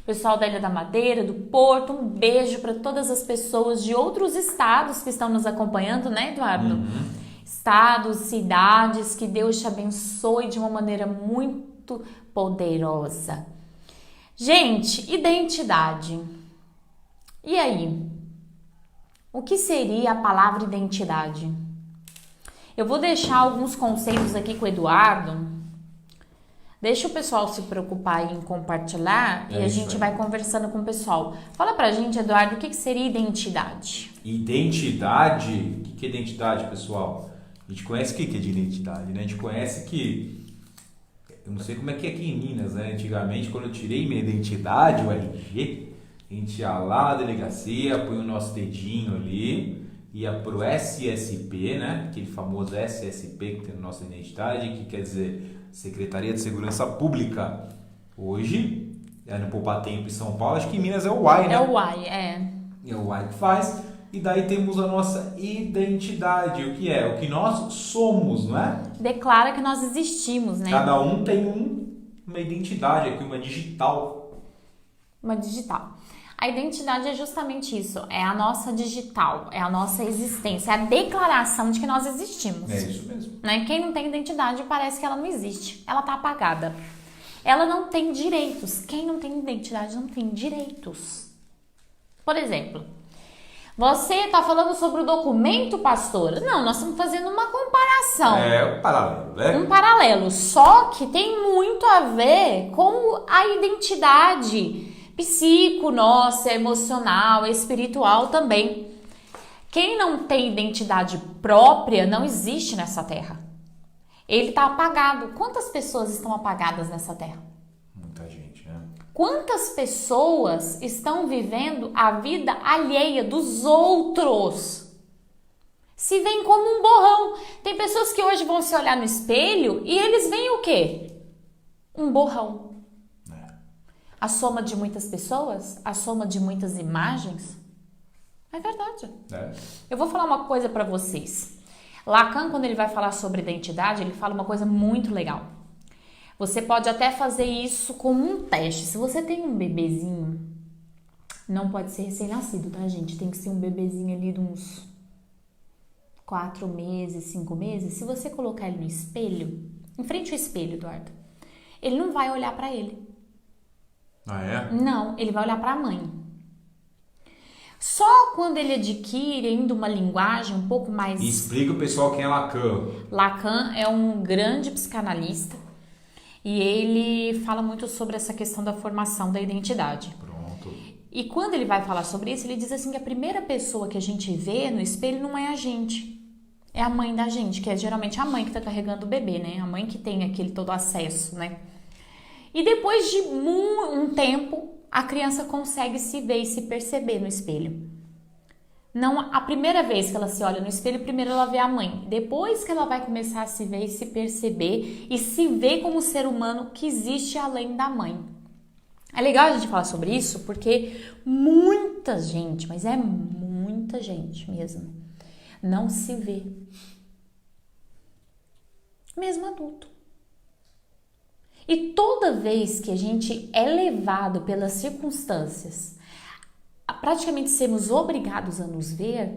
pessoal da Ilha da Madeira, do Porto, um beijo para todas as pessoas de outros estados que estão nos acompanhando, né, Eduardo? Estados, cidades, que Deus te abençoe de uma maneira muito poderosa. Gente, identidade. E aí? O que seria a palavra identidade? Eu vou deixar alguns conceitos aqui com o Eduardo. Deixa o pessoal se preocupar em compartilhar e a gente vai conversando com o pessoal. Fala pra gente, Eduardo, o que seria identidade? Identidade? O que é identidade, pessoal? A gente conhece o que é de identidade, né? A gente conhece que... Eu não sei como é que é aqui em Minas, né? Antigamente, quando eu tirei minha identidade, o RG, a gente ia lá na delegacia, põe o nosso dedinho ali, ia pro SSP, né? Aquele famoso SSP que tem na nossa identidade, que quer dizer... Secretaria de Segurança Pública. Hoje, no Poupa Tempo em São Paulo, acho que em Minas é o UAI, né? É o UAI, é. É o UAI que faz. E daí temos a nossa identidade. O que é? O que nós somos, não é? Declara que nós existimos, né? Cada um tem uma identidade aqui, uma digital. Uma digital. A identidade é justamente isso, é a nossa digital, é a nossa existência, é a declaração de que nós existimos. É isso mesmo. Né? Quem não tem identidade parece que ela não existe, ela está apagada. Ela não tem direitos. Quem não tem identidade não tem direitos. Por exemplo, você está falando sobre o documento, pastora? Não, nós estamos fazendo uma comparação. É um paralelo, né? Um paralelo, só que tem muito a ver com a identidade psico, nossa, emocional, espiritual também. Quem não tem identidade própria não existe nessa terra. Ele está apagado. Quantas pessoas estão apagadas nessa terra? Muita gente, né? Quantas pessoas estão vivendo a vida alheia dos outros? Se veem como um borrão. Tem pessoas que hoje vão se olhar no espelho e eles veem o quê? Um borrão. A soma de muitas pessoas? A soma de muitas imagens? É verdade. Eu vou falar uma coisa para vocês. Lacan, quando ele vai falar sobre identidade, ele fala uma coisa muito legal. Você pode até fazer isso como um teste. Se você tem um bebezinho, não pode ser recém-nascido, tá, gente? Tem que ser um bebezinho ali de uns 4 meses, 5 meses. Se você colocar ele no espelho, em frente ao espelho, Eduardo, ele não vai olhar para ele. Ah, é? Não, ele vai olhar para a mãe. Só quando ele adquire ainda uma linguagem um pouco mais... E explica o pessoal quem é Lacan. Lacan é um grande psicanalista e ele fala muito sobre essa questão da formação da identidade. Pronto. E quando ele vai falar sobre isso, ele diz assim que a primeira pessoa que a gente vê no espelho não é a gente. É a mãe da gente, que é geralmente a mãe que está carregando o bebê, né? A mãe que tem aquele todo acesso, né? E depois de um tempo, a criança consegue se ver e se perceber no espelho. Não, a primeira vez que ela se olha no espelho, primeiro ela vê a mãe. Depois que ela vai começar a se ver e se perceber e se ver como ser humano que existe além da mãe. É legal a gente falar sobre isso porque muita gente, mas é muita gente mesmo, não se vê. Mesmo adulto. E toda vez que a gente é levado pelas circunstâncias a praticamente sermos obrigados a nos ver,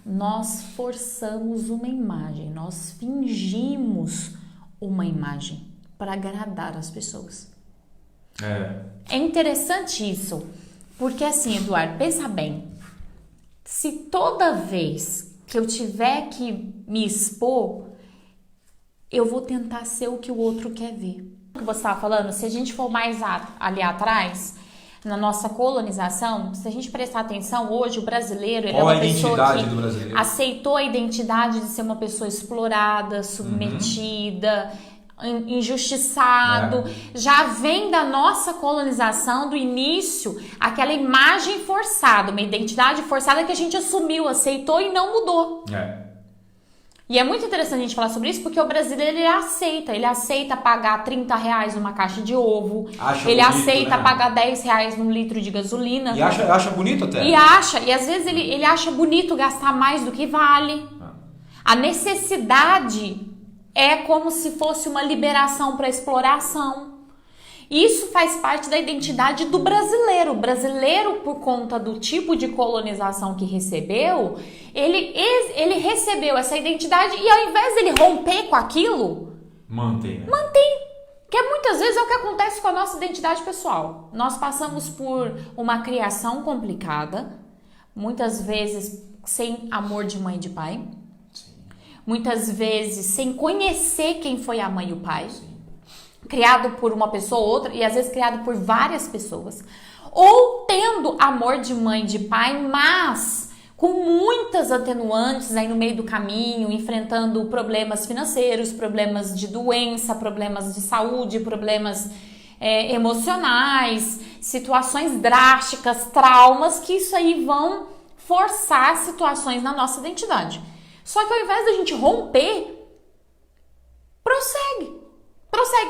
nós forçamos uma imagem, nós fingimos uma imagem para agradar as pessoas. É interessante isso, porque assim, Eduardo, pensa bem, se toda vez que eu tiver que me expor, eu vou tentar ser o que o outro quer ver. O que você estava falando, se a gente for mais ali atrás, na nossa colonização, se a gente prestar atenção, hoje o brasileiro ele é uma pessoa que aceitou a identidade de ser uma pessoa explorada, submetida, injustiçado. Já vem da nossa colonização, do início, aquela imagem forçada, uma identidade forçada que a gente assumiu, aceitou e não mudou. E é muito interessante a gente falar sobre isso porque o brasileiro ele aceita pagar R$30 numa caixa de ovo, ele bonito, aceita pagar R$10 num litro de gasolina. E acha bonito até. E às vezes ele acha bonito gastar mais do que vale. A necessidade é como se fosse uma liberação para exploração. Isso faz parte da identidade do brasileiro. O brasileiro, por conta do tipo de colonização que recebeu, ele recebeu essa identidade e ao invés dele romper com aquilo, mantém, né? Que muitas vezes é o que acontece com a nossa identidade pessoal. Nós passamos por uma criação complicada, muitas vezes sem amor de mãe e de pai, Sim. muitas vezes sem conhecer quem foi a mãe e o pai, Sim. criado por uma pessoa ou outra, e às vezes criado por várias pessoas, ou tendo amor de mãe e de pai, mas com muitas atenuantes aí no meio do caminho, enfrentando problemas financeiros, problemas de doença, problemas de saúde, problemas emocionais, situações drásticas, traumas, que isso aí vão forçar situações na nossa identidade. Só que ao invés da gente romper, prossegue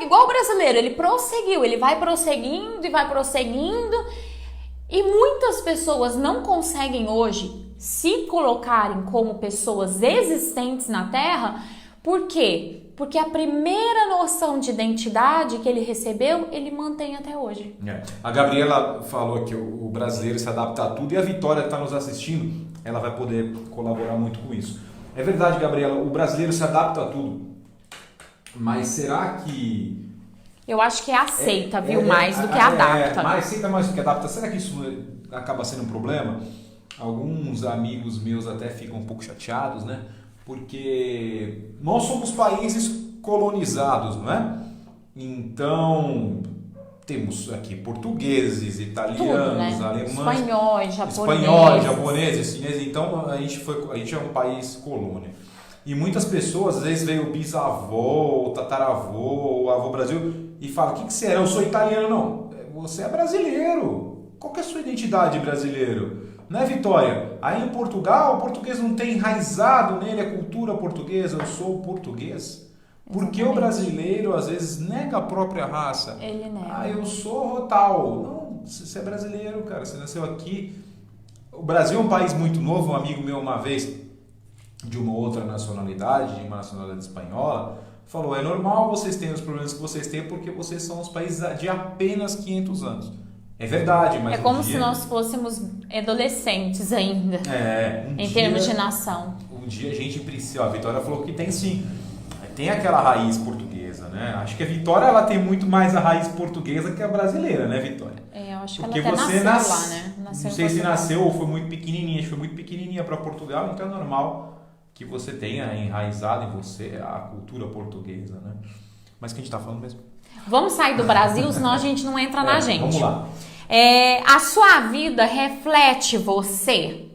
igual o brasileiro, ele prosseguiu, ele vai prosseguindo e vai prosseguindo, e muitas pessoas não conseguem hoje se colocarem como pessoas existentes na Terra. Por quê? Porque a primeira noção de identidade que ele recebeu, ele mantém até hoje. A Gabriela falou que o brasileiro se adapta a tudo, e a Vitória que está nos assistindo, ela vai poder colaborar muito com isso. É verdade, Gabriela, o brasileiro se adapta a tudo, mas será que... Eu acho que aceita, mais do que adapta. Aceita mais do que adapta. Será que isso acaba sendo um problema? Alguns amigos meus até ficam um pouco chateados, né? Porque nós somos países colonizados, não é? Então, temos aqui portugueses, italianos, tudo, né? alemães, espanhóis, japoneses, chineses. Então, a gente é um país colônia. E muitas pessoas, às vezes, veio o bisavô, ou tataravô, o avô Brasil, e fala: o que você é? Eu sou italiano. Não, você é brasileiro. Qual que é a sua identidade, brasileiro? Não é, Vitória? Aí em Portugal, o português não tem enraizado nele a cultura portuguesa. Eu sou português. Porque o brasileiro, às vezes, nega a própria raça. Ele nega. Ah, eu sou tal. Não, você é brasileiro, cara. Você nasceu aqui. O Brasil é um país muito novo. Um amigo meu, uma vez, de uma outra nacionalidade, de uma nacionalidade espanhola, falou: é normal vocês terem os problemas que vocês têm porque vocês são os países de apenas 500 anos. É verdade, mas é como se nós fôssemos adolescentes ainda, em termos de nação. Um dia a gente precisa... A Vitória falou que tem sim, tem aquela raiz portuguesa, né? Acho que a Vitória, ela tem muito mais a raiz portuguesa que a brasileira, né, Vitória? Eu acho porque que ela até nasceu lá, né? Não sei se nasceu ou foi muito pequenininha, acho que foi muito pequenininha para Portugal, então é normal que você tenha enraizado em você a cultura portuguesa, né? Mas o que a gente tá falando mesmo? Vamos sair do Brasil, senão a gente não entra na gente. Vamos lá. A sua vida reflete você?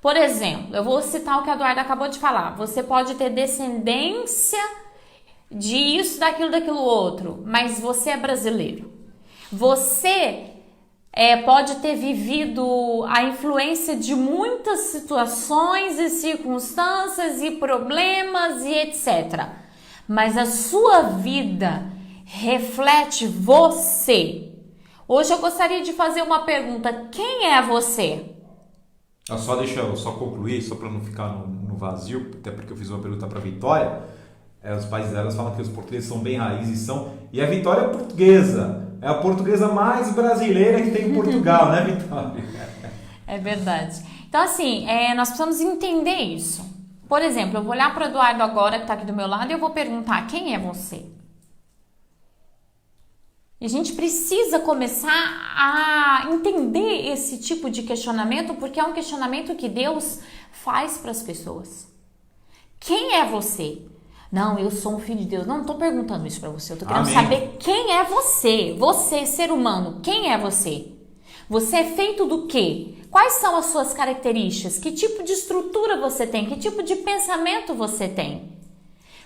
Por exemplo, eu vou citar o que a Eduarda acabou de falar. Você pode ter descendência de isso, daquilo outro, mas você é brasileiro. Você pode ter vivido a influência de muitas situações e circunstâncias e problemas e etc. Mas a sua vida reflete você. Hoje eu gostaria de fazer uma pergunta: quem é você? Deixa eu só concluir, só para não ficar no vazio, até porque eu fiz uma pergunta para a Vitória. Os pais delas falam que os portugueses são bem raízes, e a Vitória é portuguesa. É a portuguesa mais brasileira que tem em Portugal, né, Vitória? É verdade. Então, assim, nós precisamos entender isso. Por exemplo, eu vou olhar para o Eduardo agora, que está aqui do meu lado, e eu vou perguntar: quem é você? E a gente precisa começar a entender esse tipo de questionamento, porque é um questionamento que Deus faz para as pessoas. Quem é você? Não, eu sou um filho de Deus. Não estou perguntando isso para você. Eu estou querendo saber quem é você. Você, ser humano, quem é você? Você é feito do quê? Quais são as suas características? Que tipo de estrutura você tem? Que tipo de pensamento você tem?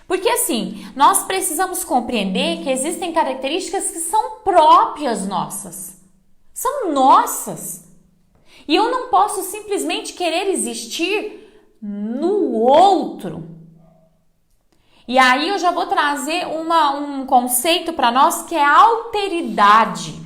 Porque assim, nós precisamos compreender que existem características que são próprias nossas. São nossas. E eu não posso simplesmente querer existir no outro. E aí eu já vou trazer um conceito para nós que é a alteridade.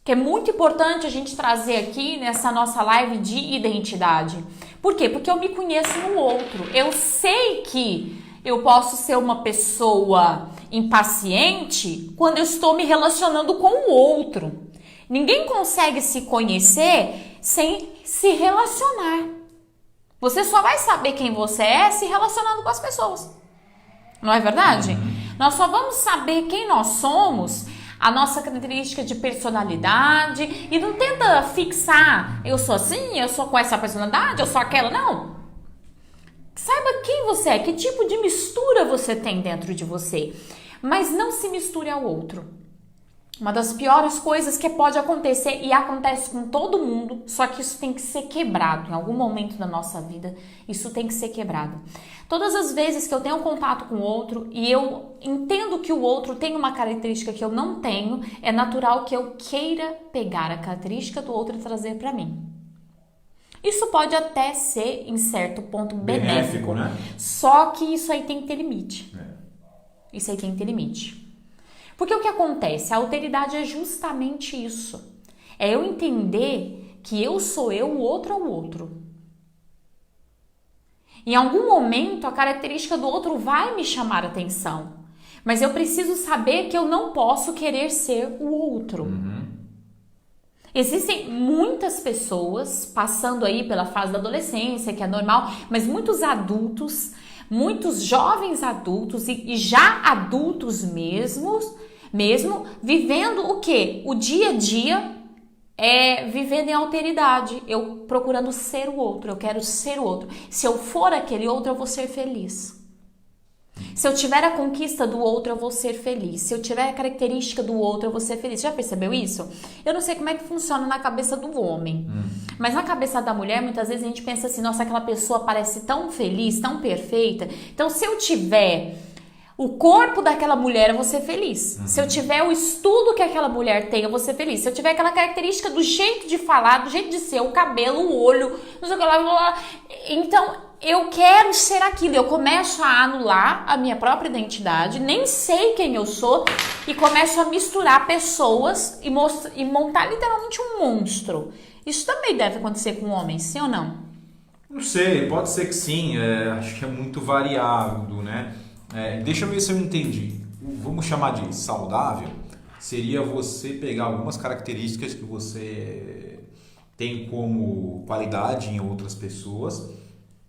Que é muito importante a gente trazer aqui nessa nossa live de identidade. Por quê? Porque eu me conheço no outro. Eu sei que eu posso ser uma pessoa impaciente quando eu estou me relacionando com o outro. Ninguém consegue se conhecer sem se relacionar. Você só vai saber quem você é se relacionando com as pessoas. Não é verdade? Nós só vamos saber quem nós somos, a nossa característica de personalidade, e não tenta fixar, eu sou assim, eu sou com essa personalidade, eu sou aquela, não. Saiba quem você é, que tipo de mistura você tem dentro de você, mas não se misture ao outro. Uma das piores coisas que pode acontecer, e acontece com todo mundo, só que isso tem que ser quebrado. Em algum momento da nossa vida, isso tem que ser quebrado. Todas as vezes que eu tenho contato com o outro e eu entendo que o outro tem uma característica que eu não tenho, é natural que eu queira pegar a característica do outro e trazer para mim. Isso pode até ser, em certo ponto, benéfico, né? Só que isso aí tem que ter limite. Isso aí tem que ter limite. Porque o que acontece? A alteridade é justamente isso. É eu entender que eu sou eu, o outro é o outro. Em algum momento, a característica do outro vai me chamar a atenção. Mas eu preciso saber que eu não posso querer ser o outro. Existem muitas pessoas passando aí pela fase da adolescência, que é normal, mas muitos adultos, muitos jovens adultos e já adultos mesmo vivendo o quê? O dia a dia vivendo em alteridade, eu procurando ser o outro, eu quero ser o outro. Se eu for aquele outro, eu vou ser feliz. Se eu tiver a conquista do outro, eu vou ser feliz. Se eu tiver a característica do outro, eu vou ser feliz. Já percebeu isso? Eu não sei como é que funciona na cabeça do homem, mas na cabeça da mulher, muitas vezes a gente pensa assim, nossa, aquela pessoa parece tão feliz, tão perfeita. Então, se eu tiver o corpo daquela mulher, eu vou ser feliz. Se eu tiver o estudo que aquela mulher tem, eu vou ser feliz. Se eu tiver aquela característica do jeito de falar, do jeito de ser, o cabelo, o olho, não sei o que lá. Então, eu quero ser aquilo. Eu começo a anular a minha própria identidade, nem sei quem eu sou, e começo a misturar pessoas e montar literalmente um monstro. Isso também deve acontecer com homens, sim ou não? Não sei, pode ser que sim. Acho que é muito variado, né? Deixa eu ver se eu entendi. Vamos chamar de saudável. Seria você pegar algumas características que você tem como qualidade em outras pessoas,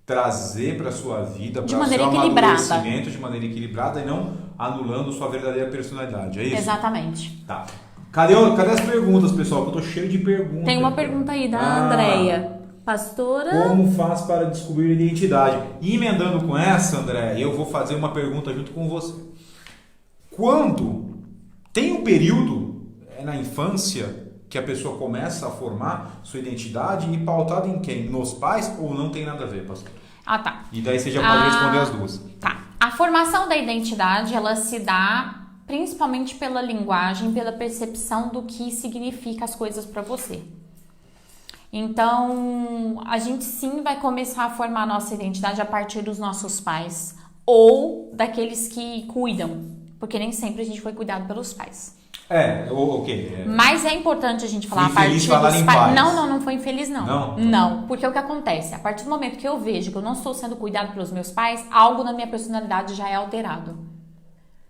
trazer para sua vida, para o seu amadurecimento de maneira equilibrada e não anulando sua verdadeira personalidade. É isso? Exatamente. Tá. Cadê as perguntas, pessoal? Que eu tô cheio de perguntas. Tem uma pergunta aí da Andréia. Pastora? Como faz para descobrir identidade? E emendando com essa, André, eu vou fazer uma pergunta junto com você. Quando tem um período na infância que a pessoa começa a formar sua identidade e pautada em quem? Nos pais ou não tem nada a ver, pastor? Tá. E daí você já pode responder as duas. Tá. A formação da identidade, ela se dá principalmente pela linguagem, pela percepção do que significa as coisas para você. Então, a gente sim vai começar a formar a nossa identidade a partir dos nossos pais ou daqueles que cuidam, porque nem sempre a gente foi cuidado pelos pais. Ok. Mas é importante a gente falar a partir dos pais. Não foi infeliz, não. Não, porque o que acontece? A partir do momento que eu vejo que eu não estou sendo cuidado pelos meus pais, algo na minha personalidade já é alterado.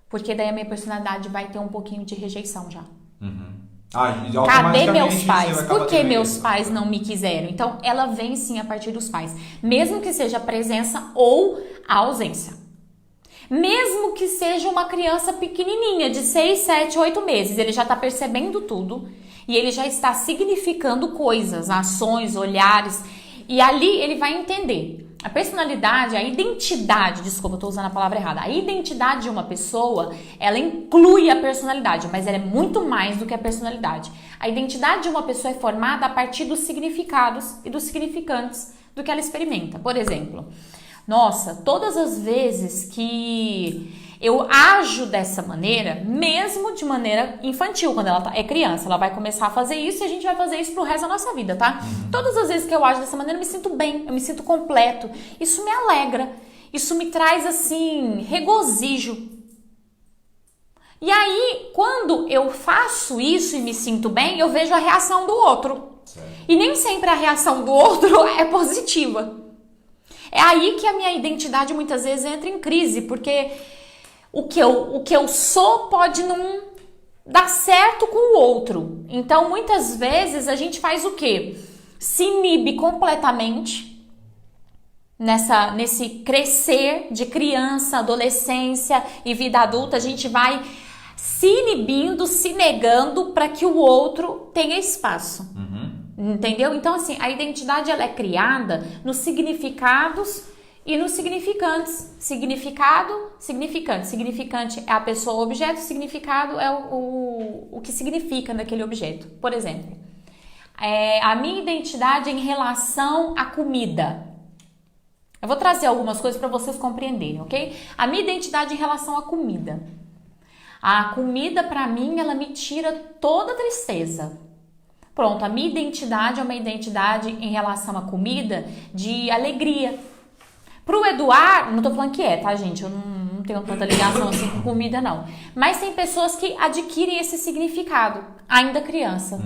Porque daí a minha personalidade vai ter um pouquinho de rejeição já. Cadê meus pais? Por que meus pais não me quiseram? Então, ela vem sim a partir dos pais. Mesmo que seja a presença ou a ausência. Mesmo que seja uma criança pequenininha, de 6, 7, 8 meses, ele já está percebendo tudo e ele já está significando coisas, ações, olhares, e ali ele vai entender. A personalidade, a identidade, desculpa, eu estou usando a palavra errada. A identidade de uma pessoa, ela inclui a personalidade, mas ela é muito mais do que a personalidade. A identidade de uma pessoa é formada a partir dos significados e dos significantes do que ela experimenta. Por exemplo, nossa, todas as vezes que eu ajo dessa maneira, mesmo de maneira infantil, quando ela é criança, ela vai começar a fazer isso e a gente vai fazer isso pro resto da nossa vida, tá? Todas as vezes que eu ajo dessa maneira, eu me sinto bem, eu me sinto completo. Isso me alegra, isso me traz, assim, regozijo. E aí, quando eu faço isso e me sinto bem, eu vejo a reação do outro. Certo. E nem sempre a reação do outro é positiva. É aí que a minha identidade muitas vezes entra em crise, porque o que eu sou pode não dar certo com o outro. Então, muitas vezes, a gente faz o quê? Se inibe completamente nesse crescer de criança, adolescência e vida adulta. A gente vai se inibindo, se negando para que o outro tenha espaço. Entendeu? Então, assim, a identidade ela é criada nos significados e nos significantes. Significado, significante. Significante é a pessoa, o objeto. Significado é o que significa naquele objeto. Por exemplo, a minha identidade em relação à comida. Eu vou trazer algumas coisas para vocês compreenderem, ok? A minha identidade em relação à comida. A comida, para mim, ela me tira toda a tristeza. Pronto, a minha identidade é uma identidade em relação à comida de alegria. Pro Eduardo, não tô falando que é, tá, gente? Eu não tenho tanta ligação assim com comida, não. Mas tem pessoas que adquirem esse significado, ainda criança.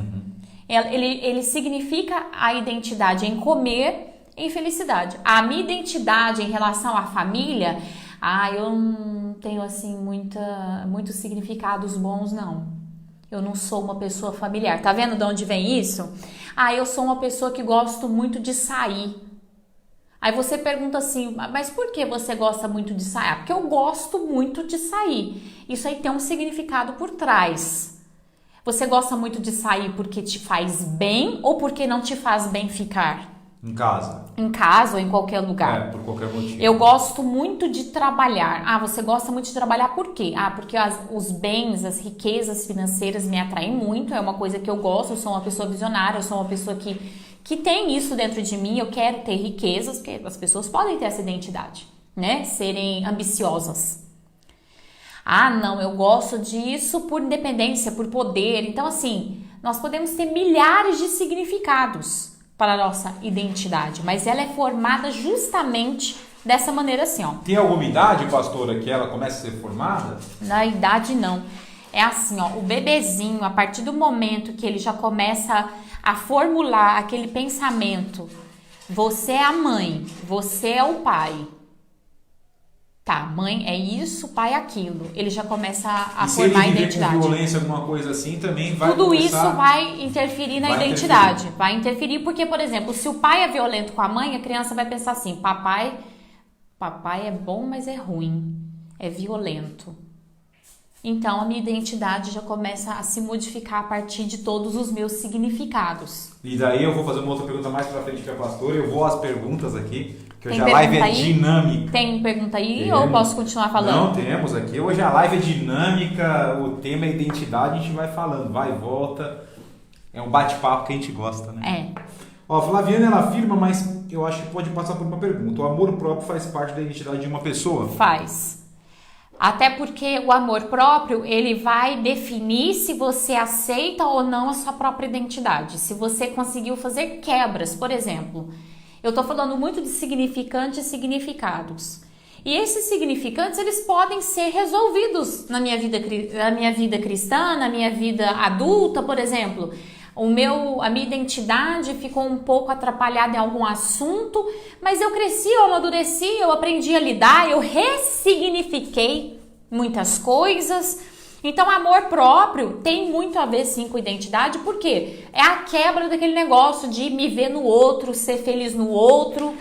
Ele significa a identidade em comer, em felicidade. A minha identidade em relação à família, eu não tenho assim muitos significados bons, não. Eu não sou uma pessoa familiar. Tá vendo de onde vem isso? Eu sou uma pessoa que gosto muito de sair. Aí você pergunta assim, mas por que você gosta muito de sair? Porque eu gosto muito de sair. Isso aí tem um significado por trás. Você gosta muito de sair porque te faz bem ou porque não te faz bem ficar? Em casa. Em casa ou em qualquer lugar. Por qualquer motivo. Eu gosto muito de trabalhar. Você gosta muito de trabalhar por quê? Porque os bens, as riquezas financeiras me atraem muito. É uma coisa que eu gosto. Eu sou uma pessoa visionária. Eu sou uma pessoa que tem isso dentro de mim. Eu quero ter riquezas, porque as pessoas podem ter essa identidade, né? Serem ambiciosas. Não, eu gosto disso por independência, por poder. Então, assim, nós podemos ter milhares de significados para a nossa identidade, mas ela é formada justamente dessa maneira assim, ó. Tem alguma idade, pastora, que ela começa a ser formada? Na idade não. É assim, ó, o bebezinho, a partir do momento que ele já começa a formular aquele pensamento, você é a mãe, você é o pai. Tá, mãe é isso, pai é aquilo. Ele já começa a formar a identidade. Se ele viver com violência, alguma coisa assim, também vai tudo isso vai interferir na identidade. Vai interferir porque, por exemplo, se o pai é violento com a mãe, a criança vai pensar assim, papai é bom, mas é ruim, é violento. Então, a minha identidade já começa a se modificar a partir de todos os meus significados. E daí eu vou fazer uma outra pergunta mais pra frente que a pastora, eu vou às perguntas aqui. Que hoje a live é dinâmica. Tem pergunta aí ou posso continuar falando? Não, temos aqui. Hoje a live é dinâmica, o tema é identidade, a gente vai falando, vai e volta. É um bate-papo que a gente gosta, né? Ó, Flaviana, ela afirma, mas eu acho que pode passar por uma pergunta. O amor próprio faz parte da identidade de uma pessoa? Faz. Até porque o amor próprio, ele vai definir se você aceita ou não a sua própria identidade. Se você conseguiu fazer quebras, por exemplo. Eu tô falando muito de significantes e significados. E esses significantes, eles podem ser resolvidos na minha vida cristã, na minha vida adulta, por exemplo. A minha identidade ficou um pouco atrapalhada em algum assunto, mas eu cresci, eu amadureci, eu aprendi a lidar, eu ressignifiquei muitas coisas. Então, amor próprio tem muito a ver, sim, com identidade, porque é a quebra daquele negócio de me ver no outro, ser feliz no outro,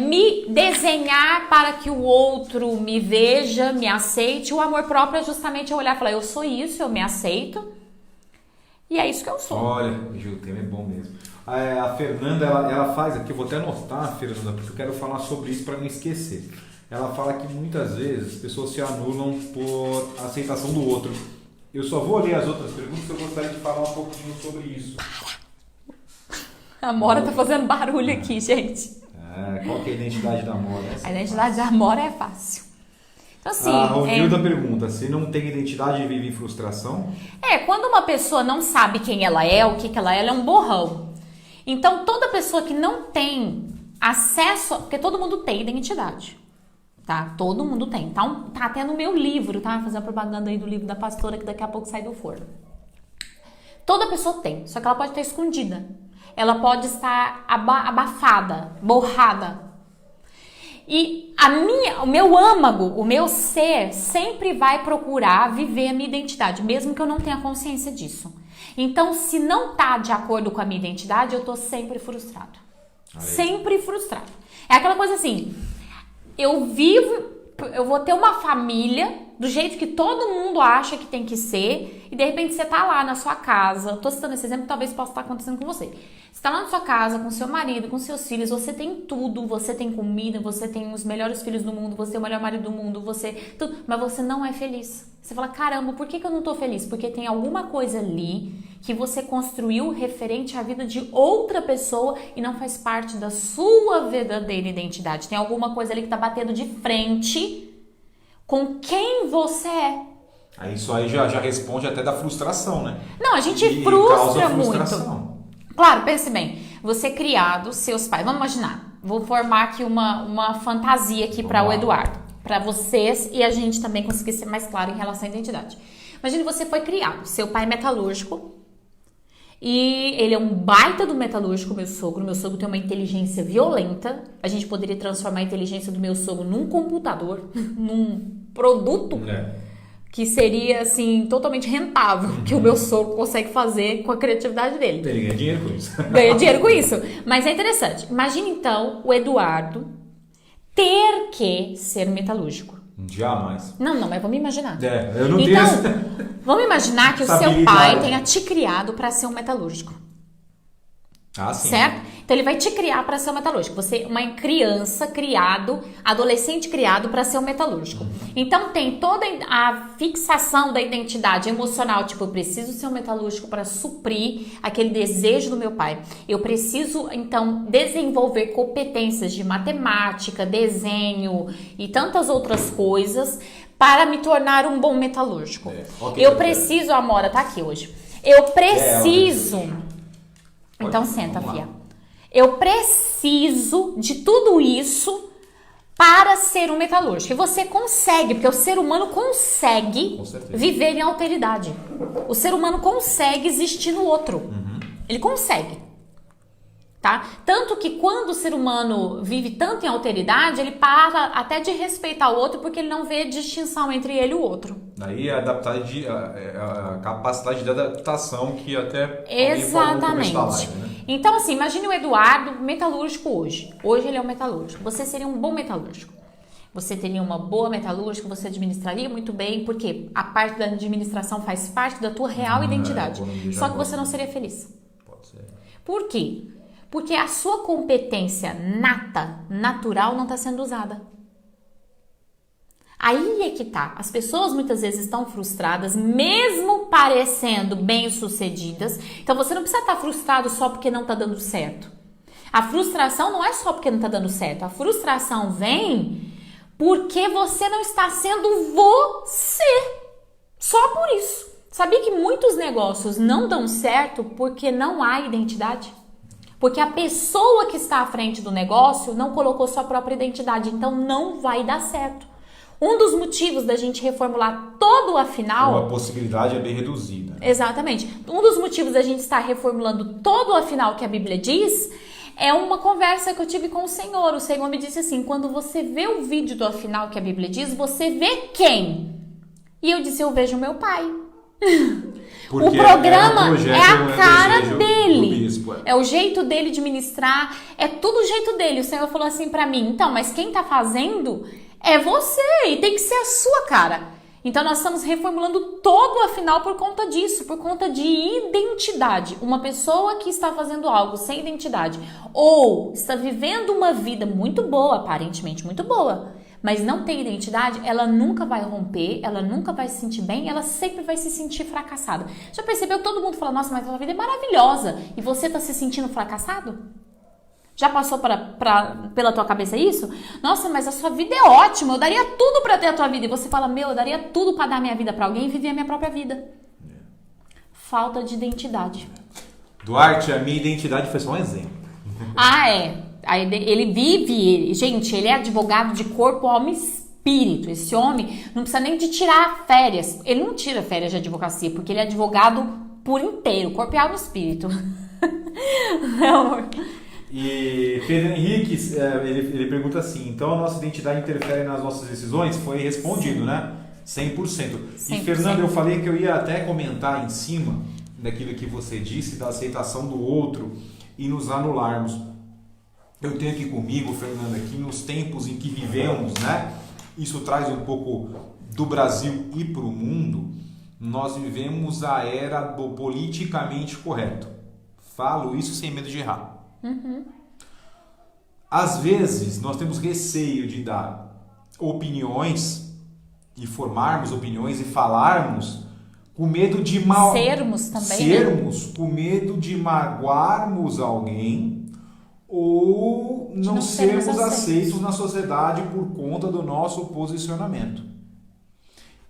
me desenhar para que o outro me veja, me aceite. O amor próprio é justamente eu olhar e falar, eu sou isso, eu me aceito, e é isso que eu sou. Olha, o tema é bom mesmo. A Fernanda, ela faz aqui, eu vou até anotar, Fernanda, porque eu quero falar sobre isso para não esquecer. Ela fala que muitas vezes as pessoas se anulam por aceitação do outro. Eu só vou ler as outras perguntas, eu gostaria de falar um pouquinho sobre isso. A Mora tá fazendo barulho aqui, gente. Qual que é a identidade da Mora? A identidade da Mora é fácil. Então, assim, a Ronilda pergunta, se não tem identidade, vive em frustração? Quando uma pessoa não sabe quem ela é, o que ela é um borrão. Então, toda pessoa que não tem acesso, porque todo mundo tem identidade. Tá? Todo mundo tem. Tá até no meu livro, tá? Fazendo propaganda aí do livro da pastora que daqui a pouco sai do forno. Toda pessoa tem, só que ela pode estar escondida. Ela pode estar abafada, borrada. E o meu âmago, o meu ser, sempre vai procurar viver a minha identidade, mesmo que eu não tenha consciência disso. Então, se não tá de acordo com a minha identidade, eu tô sempre frustrado. Sempre frustrado. É aquela coisa assim, eu vou ter uma família do jeito que todo mundo acha que tem que ser, e de repente você tá lá na sua casa, eu tô citando esse exemplo, talvez possa estar acontecendo com você. Você tá lá na sua casa, com seu marido, com seus filhos, você tem tudo, você tem comida, você tem os melhores filhos do mundo, você é o melhor marido do mundo, tudo, mas você não é feliz. Você fala, caramba, por que eu não tô feliz? Porque tem alguma coisa ali que você construiu referente à vida de outra pessoa e não faz parte da sua verdadeira identidade. Tem alguma coisa ali que tá batendo de frente com quem você é. Aí isso aí já responde até da frustração, né? Não, a gente E frustra causa muito. frustração. Claro, pense bem, você criado, seus pais, vamos imaginar, vou formar aqui uma fantasia aqui para o Eduardo, para vocês e a gente também conseguir ser mais claro em relação à identidade. Imagine você foi criado, seu pai é metalúrgico e ele é um baita do metalúrgico, meu sogro tem uma inteligência violenta, a gente poderia transformar a inteligência do meu sogro num computador, num produto que seria, assim, totalmente rentável, que o meu sogro consegue fazer com a criatividade dele. Ele ganha dinheiro com isso. Ganha dinheiro com isso. Mas é interessante. Imagina, então, o Eduardo ter que ser metalúrgico. Jamais. Não, mas vamos imaginar. Eu não então, tenho vamos imaginar que o seu pai tenha te criado para ser um metalúrgico. Ah, sim. Certo? Então ele vai te criar para ser um metalúrgico. Você é uma criança criado, adolescente criado para ser um metalúrgico. Então tem toda a fixação da identidade emocional, tipo, eu preciso ser um metalúrgico para suprir aquele desejo do meu pai. Eu preciso então desenvolver competências de matemática, desenho e tantas outras coisas para me tornar um bom metalúrgico. Eu preciso, a Amora tá aqui hoje. Eu preciso Então senta, fia. Eu preciso de tudo isso para ser um metalúrgico. E você consegue, porque o ser humano consegue viver em alteridade. O ser humano consegue existir no outro. Ele consegue. Tá? Tanto que quando o ser humano vive tanto em alteridade, ele para até de respeitar o outro porque ele não vê distinção entre ele e o outro. Daí a capacidade de adaptação que até exatamente. Da live, né? Então assim, imagine o Eduardo metalúrgico hoje. Hoje ele é um metalúrgico. Você seria um bom metalúrgico. Você teria uma boa metalúrgica, você administraria muito bem, porque a parte da administração faz parte da tua real identidade. Só que você não seria feliz. Pode ser. Por quê? Porque a sua competência natural, não está sendo usada. Aí é que tá. As pessoas muitas vezes estão frustradas, mesmo parecendo bem-sucedidas. Então você não precisa estar frustrado só porque não está dando certo. A frustração não é só porque não está dando certo. A frustração vem porque você não está sendo você. Só por isso. Sabia que muitos negócios não dão certo porque não há identidade? Porque a pessoa que está à frente do negócio não colocou sua própria identidade, então não vai dar certo. Um dos motivos da gente reformular todo o afinal... A possibilidade é bem reduzida. Exatamente. Um dos motivos da gente estar reformulando todo o afinal que a Bíblia diz é uma conversa que eu tive com o Senhor. O Senhor me disse assim, quando você vê o vídeo do afinal que a Bíblia diz, você vê quem? E eu disse, eu vejo o meu pai. Porque o programa é a cara dele, é o jeito dele de ministrar, é tudo o jeito dele. O Senhor falou assim pra mim, então, mas quem tá fazendo é você e tem que ser a sua cara. Então nós estamos reformulando todo o afinal por conta disso, por conta de identidade. Uma pessoa que está fazendo algo sem identidade ou está vivendo uma vida muito boa, aparentemente muito boa, mas não tem identidade, ela nunca vai romper, ela nunca vai se sentir bem, ela sempre vai se sentir fracassada. Já percebeu? Todo mundo fala, nossa, mas a sua vida é maravilhosa e você está se sentindo fracassado? Já passou pela tua cabeça isso? Nossa, mas a sua vida é ótima, eu daria tudo para ter a tua vida. E você fala, meu, eu daria tudo para dar minha vida para alguém e viver a minha própria vida. Falta de identidade. Duarte, a minha identidade foi só um exemplo. Ah, é. Ele vive, gente, ele é advogado de corpo, alma e espírito. Esse homem não precisa nem de tirar férias. Ele não tira férias de advocacia, porque ele é advogado por inteiro, corpo, alma e espírito. Não, amor. E Pedro Henrique, ele pergunta assim, então a nossa identidade interfere nas nossas decisões? Foi respondido, né? 100%. E Fernando, eu falei que eu ia até comentar em cima daquilo que você disse, da aceitação do outro e nos anularmos. Eu tenho aqui comigo, Fernanda, que nos tempos em que vivemos, né? Isso traz um pouco do Brasil e para o mundo. Nós vivemos a era do politicamente correto. Falo isso sem medo de errar. Uhum. Às vezes, nós temos receio de dar opiniões e formarmos opiniões e falarmos com medo de sermos também, sermos, né? Com medo de magoarmos alguém ou não sermos aceitos na sociedade por conta do nosso posicionamento.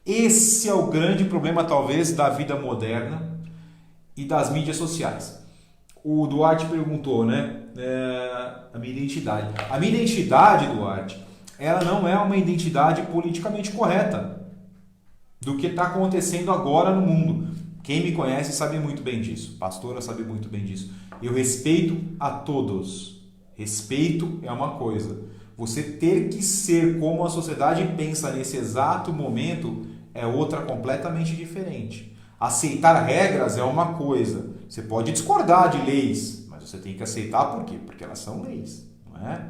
Esse é o grande problema, talvez, da vida moderna e das mídias sociais. O Duarte perguntou, né? A minha identidade. A minha identidade, Duarte, ela não é uma identidade politicamente correta do que está acontecendo agora no mundo. Quem me conhece sabe muito bem disso. Pastora sabe muito bem disso. Eu respeito a todos. Respeito é uma coisa. Você ter que ser como a sociedade pensa nesse exato momento é outra completamente diferente. Aceitar regras é uma coisa. Você pode discordar de leis, mas você tem que aceitar por quê? Porque elas são leis, não é?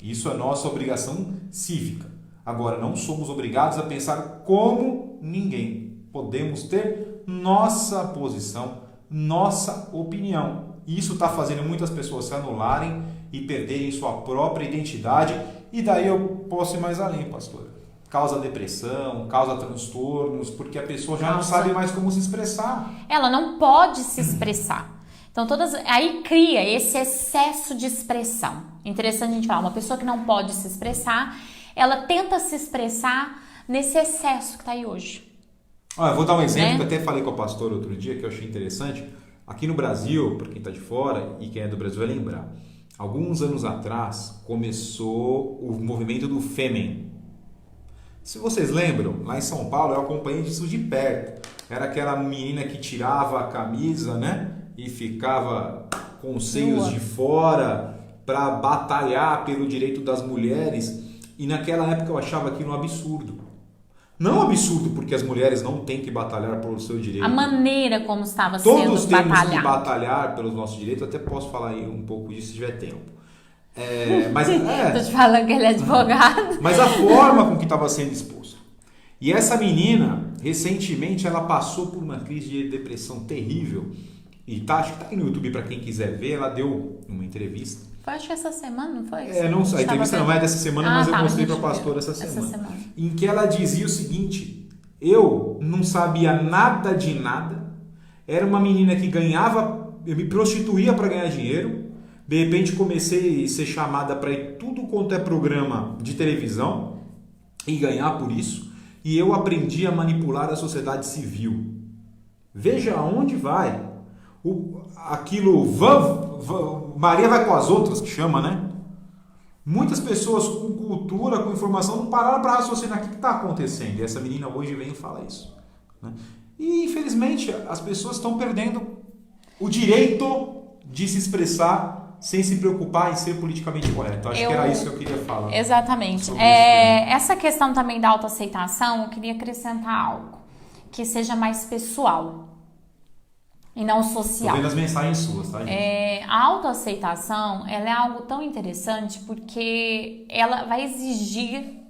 Isso é nossa obrigação cívica. Agora, não somos obrigados a pensar como ninguém. Podemos ter nossa posição, nossa opinião. Isso está fazendo muitas pessoas se anularem e perderem sua própria identidade. E daí eu posso ir mais além, pastora. Causa depressão, causa transtornos, porque a pessoa já não sabe mais como se expressar. Ela não pode se expressar. Então, aí cria esse excesso de expressão. Interessante a gente falar, uma pessoa que não pode se expressar, ela tenta se expressar nesse excesso que está aí hoje. Eu vou dar um exemplo que eu até falei com a pastora outro dia, que eu achei interessante. Aqui no Brasil, para quem está de fora e quem é do Brasil vai lembrar, alguns anos atrás começou o movimento do Fêmen. Se vocês lembram, lá em São Paulo eu acompanhei isso de perto. Era aquela menina que tirava a camisa, né? E ficava com os seios de fora para batalhar pelo direito das mulheres. E naquela época eu achava aquilo um absurdo. Não absurdo porque as mulheres não têm que batalhar pelo seu direito. A maneira como estava sendo batalhado. Todos temos que batalhar pelos nossos direitos. Até posso falar aí um pouco disso se tiver tempo. Tô te falando que ele é advogado. Mas a forma com que estava sendo exposto. E essa menina, recentemente, ela passou por uma crise de depressão terrível. E acho que tá aqui no YouTube para quem quiser ver. Ela deu uma entrevista. Foi, acho que essa semana, não foi? Não, a entrevista não é dessa semana, mas eu mostrei para a pastora essa semana. Em que ela dizia o seguinte: eu não sabia nada de nada. Era uma menina que ganhava, eu me prostituía para ganhar dinheiro. De repente comecei a ser chamada para ir tudo quanto é programa de televisão e ganhar por isso. E eu aprendi a manipular a sociedade civil. Veja aonde vai. Maria vai com as outras, que chama, né? Muitas pessoas com cultura, com informação, não pararam para raciocinar o que está acontecendo. E essa menina hoje vem e fala isso. Né? E infelizmente as pessoas estão perdendo o direito de se expressar sem se preocupar em ser politicamente correto. Acho que era isso que eu queria falar. Exatamente. Essa questão também da autoaceitação, eu queria acrescentar algo que seja mais pessoal e não social. Tô vendo as mensagens suas, tá, gente? A autoaceitação, ela é algo tão interessante porque ela vai exigir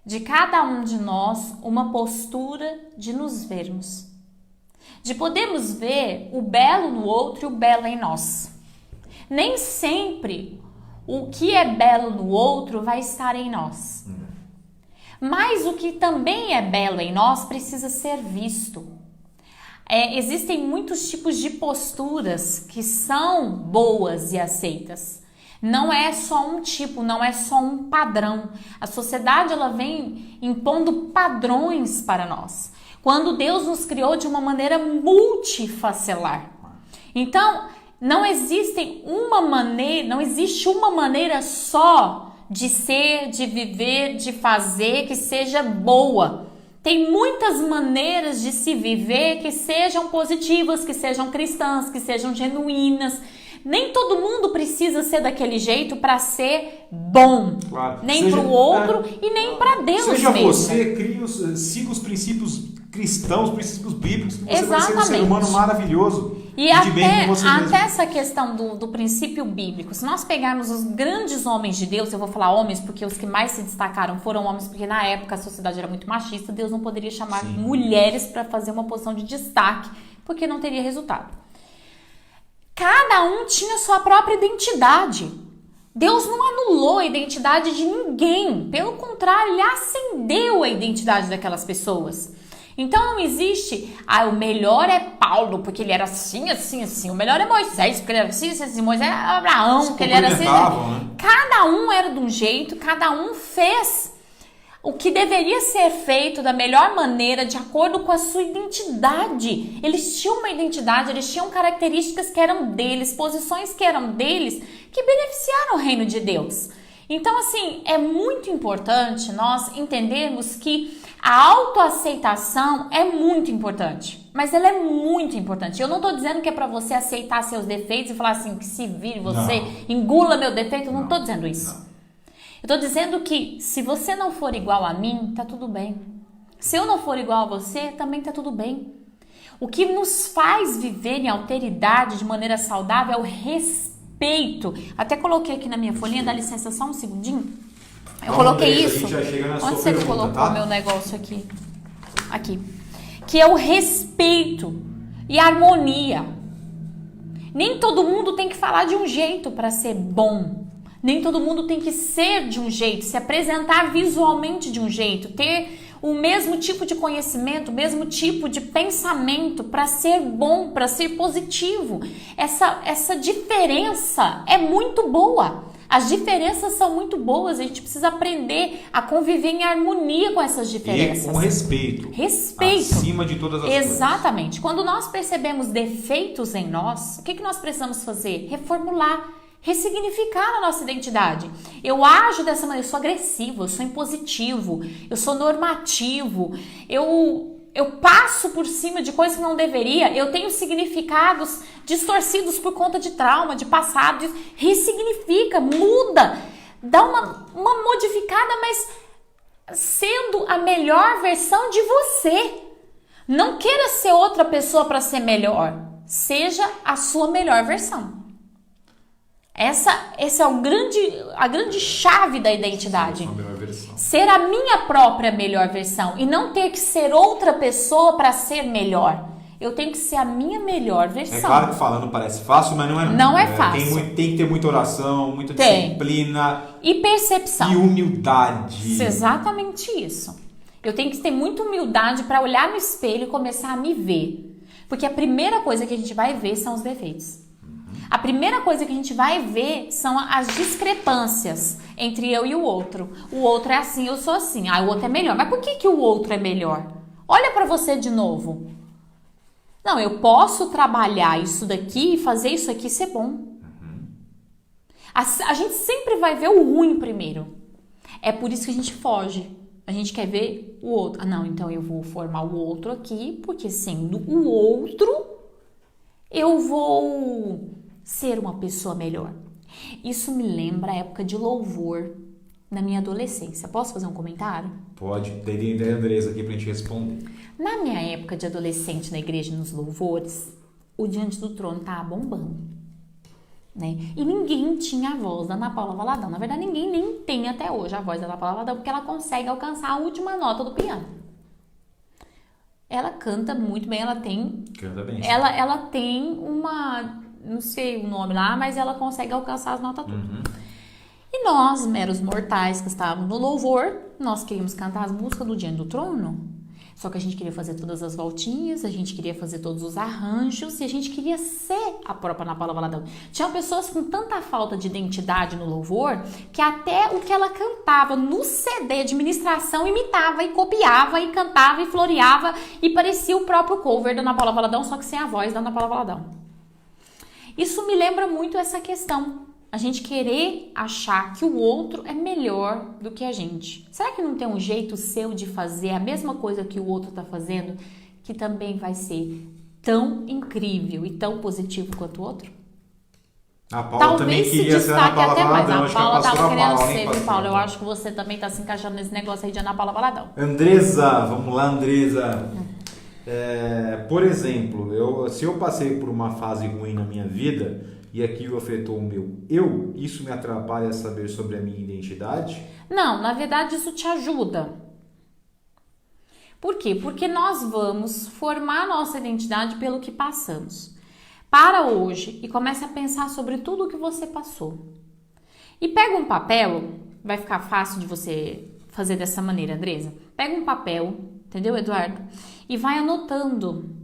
de cada um de nós uma postura de nos vermos. De podermos ver o belo no outro e o belo em nós. Nem sempre o que é belo no outro vai estar em nós. Mas o que também é belo em nós precisa ser visto. Existem muitos tipos de posturas que são boas e aceitas. Não é só um tipo, não é só um padrão. A sociedade ela vem impondo padrões para nós. Quando Deus nos criou de uma maneira multifacelar. Então, não existe uma maneira só de ser, de viver, de fazer que seja boa. Tem muitas maneiras de se viver que sejam positivas, que sejam cristãs, que sejam genuínas. Nem todo mundo precisa ser daquele jeito para ser bom. Claro. Nem para o outro e nem para Deus seja mesmo. Você, siga os princípios cristãos, os princípios bíblicos, que você vai ser um ser Exatamente. humano maravilhoso. E até essa questão do princípio bíblico, se nós pegarmos os grandes homens de Deus, eu vou falar homens porque os que mais se destacaram foram homens, porque na época a sociedade era muito machista, Deus não poderia chamar mulheres para fazer uma posição de destaque, porque não teria resultado. Cada um tinha sua própria identidade. Deus não anulou a identidade de ninguém, pelo contrário, Ele acendeu a identidade daquelas pessoas. Então não existe, o melhor é Paulo, porque ele era assim, assim, assim. O melhor é Moisés, porque ele era assim, assim, assim. Moisés é Abraão, porque ele era assim. Né? Cada um era de um jeito, cada um fez o que deveria ser feito da melhor maneira, de acordo com a sua identidade. Eles tinham uma identidade, eles tinham características que eram deles, posições que eram deles, que beneficiaram o reino de Deus. Então, assim, é muito importante nós entendermos que a autoaceitação é muito importante, mas ela é muito importante. Eu não estou dizendo que é para você aceitar seus defeitos e falar assim, que se vire você, engula meu defeito, eu não estou dizendo isso. Eu estou dizendo que se você não for igual a mim, tá tudo bem. Se eu não for igual a você, também tá tudo bem. O que nos faz viver em alteridade de maneira saudável é o respeito. Até coloquei aqui na minha folhinha, dá licença só um segundinho. Eu coloquei isso. Onde você colocou o meu negócio aqui? Aqui. Que é o respeito e a harmonia. Nem todo mundo tem que falar de um jeito para ser bom. Nem todo mundo tem que ser de um jeito, se apresentar visualmente de um jeito, ter o mesmo tipo de conhecimento, o mesmo tipo de pensamento para ser bom, para ser positivo. Essa diferença é muito boa. As diferenças são muito boas, a gente precisa aprender a conviver em harmonia com essas diferenças. E com respeito. Respeito. Acima de todas as coisas. Exatamente. Quando nós percebemos defeitos em nós, o que nós precisamos fazer? Reformular, ressignificar a nossa identidade. Eu ajo dessa maneira, eu sou agressivo, eu sou impositivo, eu sou normativo, eu passo por cima de coisas que não deveria, eu tenho significados distorcidos por conta de trauma, de passado, ressignifica, muda, dá uma modificada, mas sendo a melhor versão de você. Não queira ser outra pessoa para ser melhor, seja a sua melhor versão. Essa é a grande chave da identidade. Ser a minha própria melhor versão e não ter que ser outra pessoa para ser melhor. Eu tenho que ser a minha melhor versão. É claro que falando parece fácil, mas não é. Não é fácil. Tem que ter muita oração, muita disciplina. E percepção. E humildade. Exatamente isso. Eu tenho que ter muita humildade para olhar no espelho e começar a me ver. Porque a primeira coisa que a gente vai ver são os defeitos. A primeira coisa que a gente vai ver são as discrepâncias entre eu e o outro. O outro é assim, eu sou assim. O outro é melhor. Mas por que o outro é melhor? Olha para você de novo. Não, eu posso trabalhar isso daqui e fazer isso aqui ser bom. A gente sempre vai ver o ruim primeiro. É por isso que a gente foge. A gente quer ver o outro. Não, então eu vou formar o outro aqui, porque sendo o outro, eu vou ser uma pessoa melhor. Isso me lembra a época de louvor na minha adolescência. Posso fazer um comentário? Pode, tem ideia, Andresa, aqui pra gente responder. Na minha época de adolescente na igreja, nos louvores, o Diante do Trono tava bombando, né? E ninguém tinha a voz da Ana Paula Valadão. Na verdade, ninguém nem tem até hoje a voz da Ana Paula Valadão, porque ela consegue alcançar a última nota do piano. Ela canta muito bem, ela tem... Canta bem. Ela tem uma... não sei o nome lá, mas ela consegue alcançar as notas todas. E nós, meros mortais que estávamos no louvor, nós queríamos cantar as músicas do Diante do Trono. Só que a gente queria fazer todas as voltinhas, a gente queria fazer todos os arranjos e a gente queria ser a própria Ana Paula Valadão. Tinha pessoas com tanta falta de identidade no louvor que até o que ela cantava no CD de ministração imitava e copiava e cantava e floreava e parecia o próprio cover da Ana Paula Valadão, só que sem a voz da Ana Paula Valadão. Isso me lembra muito essa questão. A gente querer achar que o outro é melhor do que a gente. Será que não tem um jeito seu de fazer a mesma coisa que o outro está fazendo que também vai ser tão incrível e tão positivo quanto o outro? A Paula também Talvez se queria ser Ana destaque Paula até mais. Valadão. A Acho que a Paula pastora tava querendo Paula, hein, ser, viu, pastora? Paula? Eu acho que você também tá se encaixando nesse negócio aí de Ana Paula Valadão. Andresa, vamos lá, Andresa. Por exemplo, se eu passei por uma fase ruim na minha vida e aquilo afetou o meu eu, isso me atrapalha a saber sobre a minha identidade? Não, na verdade isso te ajuda. Por quê? Porque nós vamos formar nossa identidade pelo que passamos. Para hoje e comece a pensar sobre tudo o que você passou. E pega um papel, vai ficar fácil de você fazer dessa maneira, Andresa. Pega um papel, entendeu, Eduardo? E vai anotando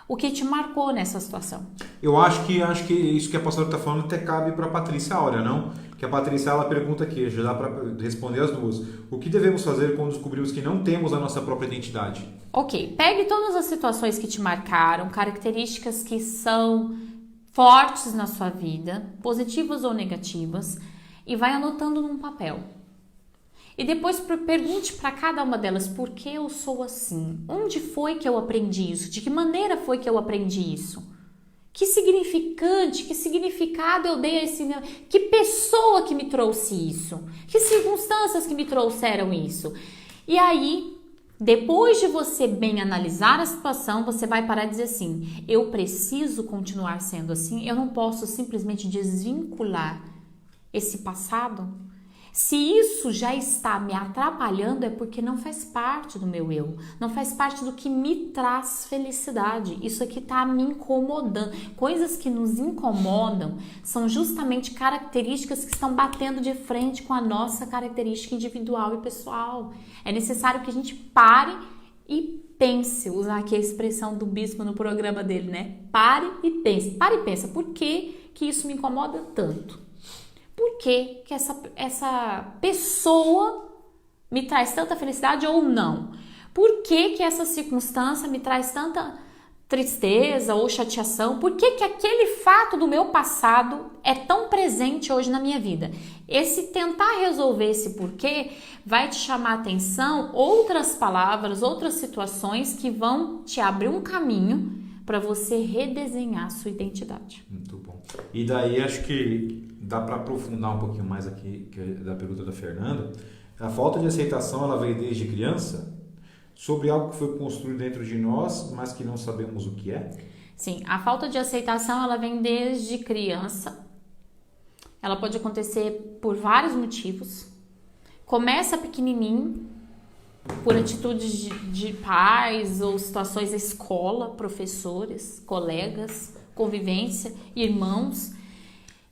o que te marcou nessa situação. Eu acho que isso que a pastora está falando até cabe para a Patrícia Áurea, não? Que a Patrícia, ela pergunta aqui, já dá para responder as duas. O que devemos fazer quando descobrimos que não temos a nossa própria identidade? Ok, pegue todas as situações que te marcaram, características que são fortes na sua vida, positivas ou negativas, e vai anotando num papel. E depois pergunte para cada uma delas por que eu sou assim, onde foi que eu aprendi isso, de que maneira foi que eu aprendi isso, que significante, que significado eu dei a esse, que pessoa que me trouxe isso, que circunstâncias que me trouxeram isso. E aí, depois de você bem analisar a situação, você vai parar e dizer assim, eu preciso continuar sendo assim, eu não posso simplesmente desvincular esse passado. Se isso já está me atrapalhando, é porque não faz parte do meu eu, não faz parte do que me traz felicidade. Isso aqui está me incomodando. Coisas que nos incomodam são justamente características que estão batendo de frente com a nossa característica individual e pessoal. É necessário que a gente pare e pense, usar aqui a expressão do bispo no programa dele, né? Pare e pense. Pare e pensa, por que isso me incomoda tanto? Por que essa pessoa me traz tanta felicidade ou não? Por que essa circunstância me traz tanta tristeza ou chateação? Por que aquele fato do meu passado é tão presente hoje na minha vida? Esse tentar resolver esse porquê vai te chamar a atenção outras palavras, outras situações que vão te abrir um caminho para você redesenhar a sua identidade. Muito bom. E daí acho que dá para aprofundar um pouquinho mais aqui da pergunta da Fernanda. A falta de aceitação, ela veio desde criança sobre algo que foi construído dentro de nós, mas que não sabemos o que é? Sim, a falta de aceitação, ela vem desde criança. Ela pode acontecer por vários motivos. Começa pequenininho, por atitudes de pais ou situações da escola, professores, colegas, convivência, irmãos.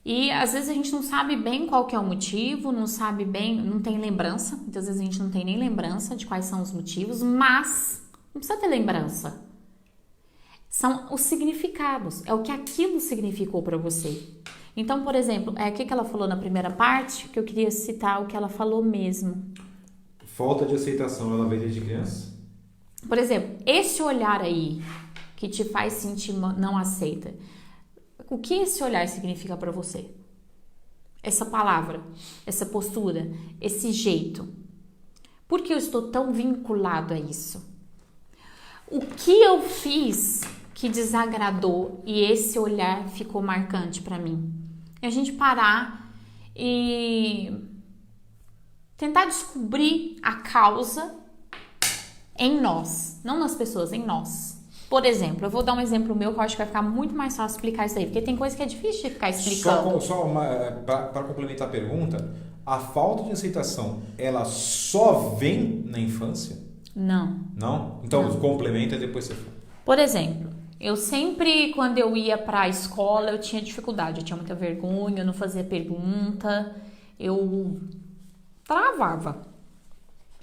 E às vezes a gente não sabe bem qual que é o motivo, não sabe bem, não tem lembrança. Muitas vezes a gente não tem nem lembrança de quais são os motivos, mas não precisa ter lembrança. São os significados, é o que aquilo significou para você. Então, por exemplo, o que ela falou na primeira parte, que eu queria citar o que ela falou mesmo. Falta de aceitação, ela veio desde criança? Por exemplo, esse olhar aí que te faz sentir não aceita, o que esse olhar significa para você? Essa palavra, essa postura, esse jeito. Por que eu estou tão vinculado a isso? O que eu fiz que desagradou e esse olhar ficou marcante para mim? É a gente parar e tentar descobrir a causa em nós, não nas pessoas, em nós. Por exemplo, eu vou dar um exemplo meu que eu acho que vai ficar muito mais fácil explicar isso aí, porque tem coisa que é difícil de ficar explicando. Para complementar a pergunta, a falta de aceitação, ela só vem na infância? Não. Não? Então, Não. Complementa e depois você fala. Por exemplo, eu sempre, quando eu ia para a escola, eu tinha dificuldade, eu tinha muita vergonha, eu não fazia pergunta, eu travava.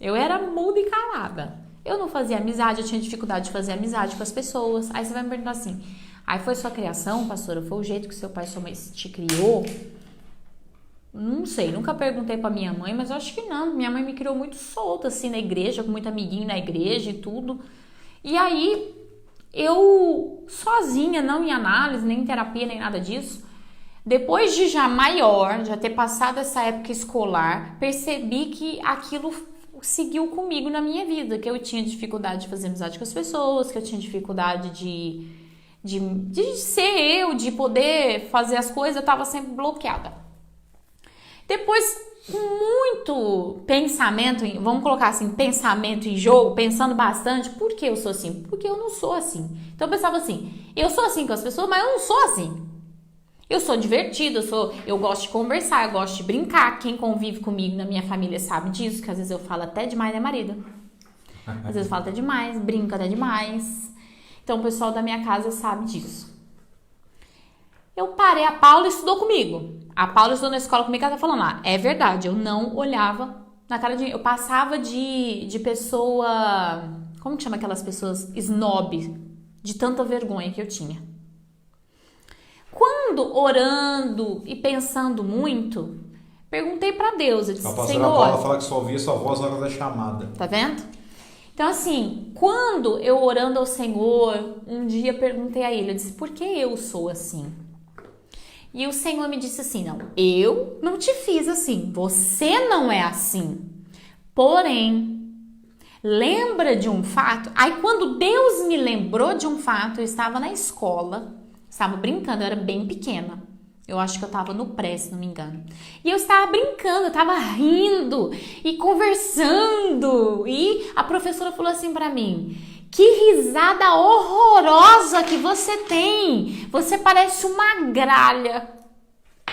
Eu era muda e calada. Eu não fazia amizade, eu tinha dificuldade de fazer amizade com as pessoas. Aí você vai me perguntar assim, aí foi sua criação, pastora? Foi o jeito que seu pai e sua mãe te criou? Não sei, nunca perguntei pra minha mãe, mas eu acho que não. Minha mãe me criou muito solta, assim, na igreja, com muito amiguinho na igreja e tudo. E aí, eu sozinha, não em análise, nem em terapia, nem nada disso, depois de já maior, já ter passado essa época escolar, percebi que aquilo seguiu comigo na minha vida, que eu tinha dificuldade de fazer amizade com as pessoas, que eu tinha dificuldade de ser eu, de poder fazer as coisas, eu tava sempre bloqueada. Depois, com muito pensamento, vamos colocar assim, pensamento em jogo, pensando bastante, por que eu sou assim? Porque eu não sou assim. Então eu pensava assim, eu sou assim com as pessoas, mas eu não sou assim. Eu sou divertida, eu gosto de conversar, eu gosto de brincar. Quem convive comigo na minha família sabe disso, que às vezes eu falo até demais, né, marido? Às vezes eu falo até demais, brinco até demais. Então o pessoal da minha casa sabe disso. Eu parei, a Paula estudou comigo. A Paula estudou na escola comigo, ela tá falando lá. É verdade, eu não olhava na cara de... Eu passava de pessoa... Como que chama aquelas pessoas? Snob. De tanta vergonha que eu tinha. Quando orando e pensando muito, perguntei pra Deus. Eu disse, A pastora Senhor... Paula fala que só ouvia sua voz na hora da chamada. Tá vendo? Então assim, quando eu orando ao Senhor, um dia perguntei a ele, eu disse, por que eu sou assim? E o Senhor me disse assim, não, eu não te fiz assim, você não é assim. Porém, lembra de um fato? Aí quando Deus me lembrou de um fato, eu estava na escola, estava brincando, eu era bem pequena. Eu acho que eu estava no pré, se não me engano. E eu estava brincando, eu estava rindo e conversando. E a professora falou assim pra mim, que risada horrorosa que você tem. Você parece uma gralha.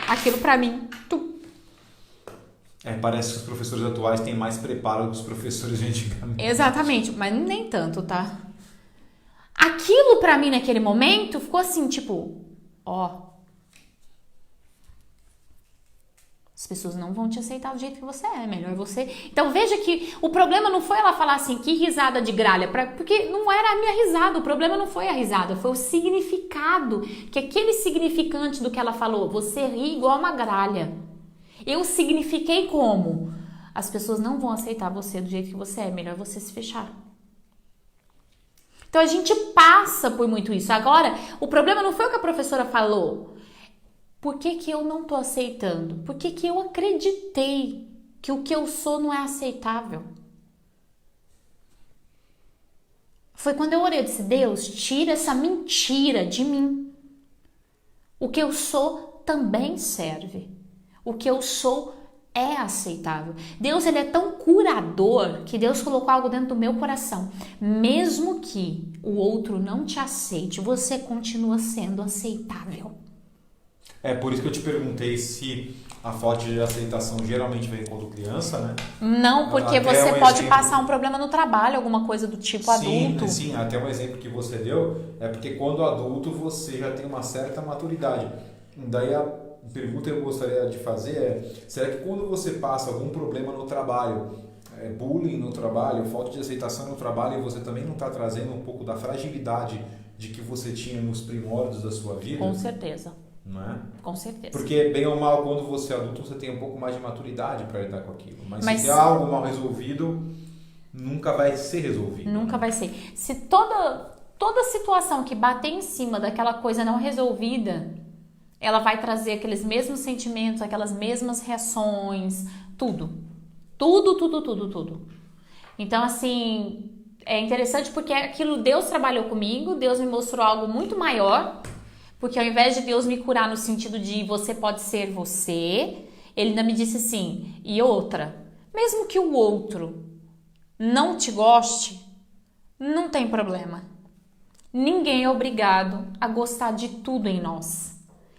Aquilo pra mim. Parece que os professores atuais têm mais preparo que os professores de antigamente. Exatamente, mas nem tanto, tá? Aquilo pra mim naquele momento ficou assim, tipo, ó. As pessoas não vão te aceitar do jeito que você é, melhor você... Então veja que o problema não foi ela falar assim, que risada de gralha, porque não era a minha risada, o problema não foi a risada, foi o significado, que aquele significante do que ela falou, você ri igual uma gralha. Eu signifiquei como? As pessoas não vão aceitar você do jeito que você é, melhor você se fechar. Então a gente passa por muito isso. Agora, o problema não foi o que a professora falou. Por que eu não tô aceitando? Por que eu acreditei que o que eu sou não é aceitável? Foi quando eu orei, eu disse, Deus, tira essa mentira de mim. O que eu sou também serve. O que eu sou é aceitável. Deus, ele é tão curador que Deus colocou algo dentro do meu coração. Mesmo que o outro não te aceite, você continua sendo aceitável. É por isso que eu te perguntei se a falta de aceitação geralmente vem quando criança, né? Não, porque até você pode passar um problema no trabalho, alguma coisa do tipo adulto. Sim, até um exemplo que você deu é porque quando adulto você já tem uma certa maturidade. Daí a pergunta que eu gostaria de fazer é, será que quando você passa algum problema no trabalho, bullying no trabalho, falta de aceitação no trabalho, você também não está trazendo um pouco da fragilidade de que você tinha nos primórdios da sua vida? Com certeza. Não é? Com certeza. Porque, bem ou mal, quando você é adulto, você tem um pouco mais de maturidade para lidar com aquilo. Mas se tem algo mal resolvido, nunca vai ser resolvido. Nunca vai ser. Se toda situação que bater em cima daquela coisa não resolvida, ela vai trazer aqueles mesmos sentimentos, aquelas mesmas reações, tudo. Tudo. Então, assim, é interessante porque aquilo Deus trabalhou comigo, Deus me mostrou algo muito maior. Porque ao invés de Deus me curar no sentido de você pode ser você, Ele ainda me disse assim, e outra, mesmo que o outro não te goste, não tem problema. Ninguém é obrigado a gostar de tudo em nós.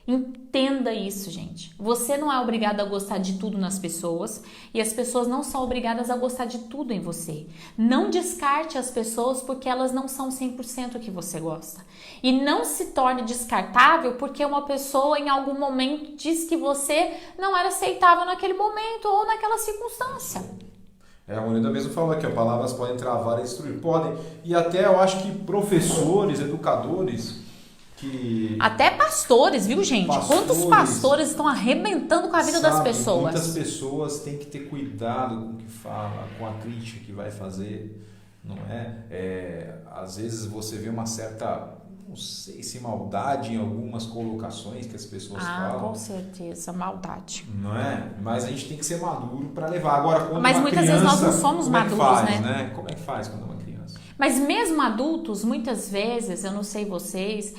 Entenda isso, gente. Você não é obrigado a gostar de tudo nas pessoas e as pessoas não são obrigadas a gostar de tudo em você. Não descarte as pessoas porque elas não são 100% o que você gosta. E não se torne descartável porque uma pessoa em algum momento diz que você não era aceitável naquele momento ou naquela circunstância. A Morinda mesmo falou aqui, palavras podem travar e destruir. Podem. E até eu acho que professores, educadores... Até pastores, viu, gente? Quantos pastores estão arrebentando com a vida das pessoas? Muitas pessoas têm que ter cuidado com o que fala, com a crítica que vai fazer, não é? Às vezes você vê uma certa, não sei se maldade em algumas colocações que as pessoas falam. Com certeza, maldade. Não é? Mas a gente tem que ser maduro para levar. Agora, quando Mas uma muitas criança, vezes nós não somos maduros, né? Como é que faz quando é uma criança? Mas mesmo adultos, muitas vezes, eu não sei vocês,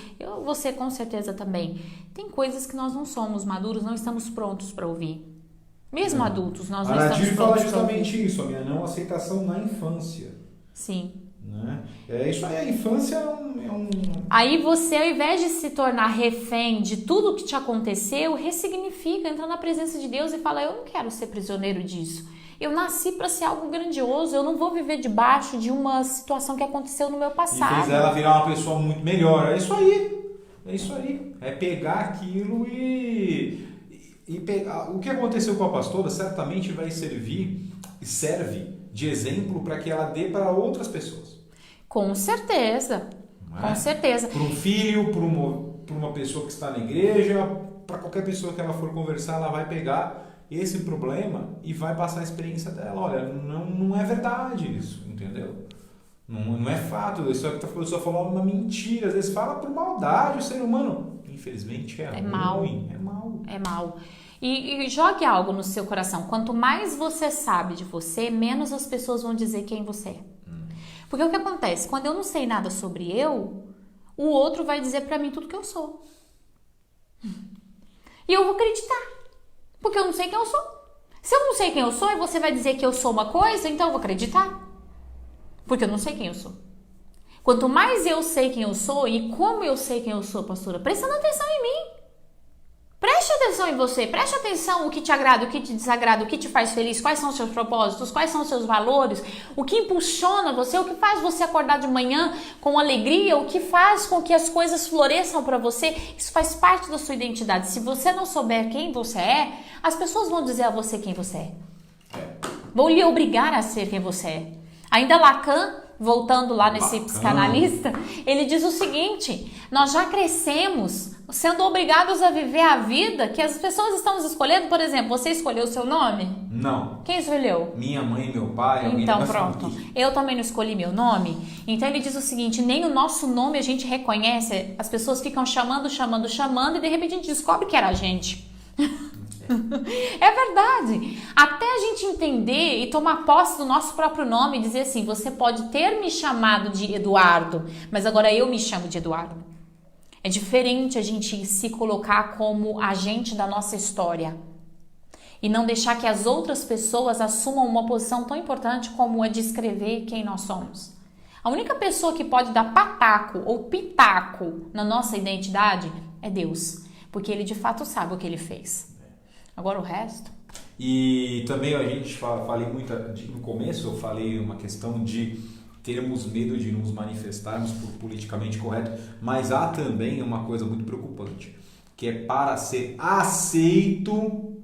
você com certeza também, tem coisas que nós não somos maduros, não estamos prontos para ouvir. Mesmo adultos, nós não estamos prontos para ouvir. A Nadir fala justamente isso, a minha não aceitação na infância. Sim. Né? É isso aí, a infância é um... Aí você, ao invés de se tornar refém de tudo que te aconteceu, ressignifica, entra na presença de Deus e fala, eu não quero ser prisioneiro disso. Eu nasci para ser algo grandioso, eu não vou viver debaixo de uma situação que aconteceu no meu passado. E fez ela virar uma pessoa muito melhor. É isso aí. É isso aí. É pegar aquilo e pegar. O que aconteceu com a pastora certamente vai servir e serve de exemplo para que ela dê para outras pessoas. Com certeza. Com certeza. Para um filho, para uma pessoa que está na igreja, para qualquer pessoa que ela for conversar, ela vai pegar esse problema e vai passar a experiência dela. Olha, não é verdade isso, entendeu? Não é fato, isso é que a pessoa falou uma mentira, às vezes fala por maldade, o ser humano, infelizmente, é ruim, é mal. É mal. E jogue algo no seu coração, quanto mais você sabe de você, menos as pessoas vão dizer quem você é. Porque o que acontece? Quando eu não sei nada sobre o outro vai dizer pra mim tudo que eu sou. E eu vou acreditar. Porque eu não sei quem eu sou. Se eu não sei quem eu sou e você vai dizer que eu sou uma coisa, então eu vou acreditar. Porque eu não sei quem eu sou. Quanto mais eu sei quem eu sou e como eu sei quem eu sou, pastora, prestando atenção em mim. Preste atenção em você, preste atenção o que te agrada, o que te desagrada, o que te faz feliz, quais são os seus propósitos, quais são os seus valores, o que impulsiona você, o que faz você acordar de manhã com alegria, o que faz com que as coisas floresçam para você. Isso faz parte da sua identidade. Se você não souber quem você é, as pessoas vão dizer a você quem você é. Vão lhe obrigar a ser quem você é. Ainda Lacan, voltando lá nesse psicanalista, ele diz o seguinte: nós já crescemos sendo obrigados a viver a vida que as pessoas estão nos escolhendo. Por exemplo, você escolheu o seu nome? Não. Quem escolheu? Minha mãe e meu pai. Então pronto, eu também não escolhi meu nome. Então ele diz o seguinte: nem o nosso nome a gente reconhece. As pessoas ficam chamando e de repente a gente descobre que era a gente. É verdade. Até a gente entender e tomar posse do nosso próprio nome e dizer assim: você pode ter me chamado de Eduardo, mas agora eu me chamo de Eduardo. É diferente a gente se colocar como agente da nossa história e não deixar que as outras pessoas assumam uma posição tão importante como a de escrever quem nós somos. A única pessoa que pode dar pataco ou pitaco na nossa identidade é Deus, porque Ele de fato sabe o que Ele fez. Agora o resto... E também a gente falei muito, no começo eu falei uma questão de termos medo de nos manifestarmos por politicamente correto, mas há também uma coisa muito preocupante, que é para ser aceito,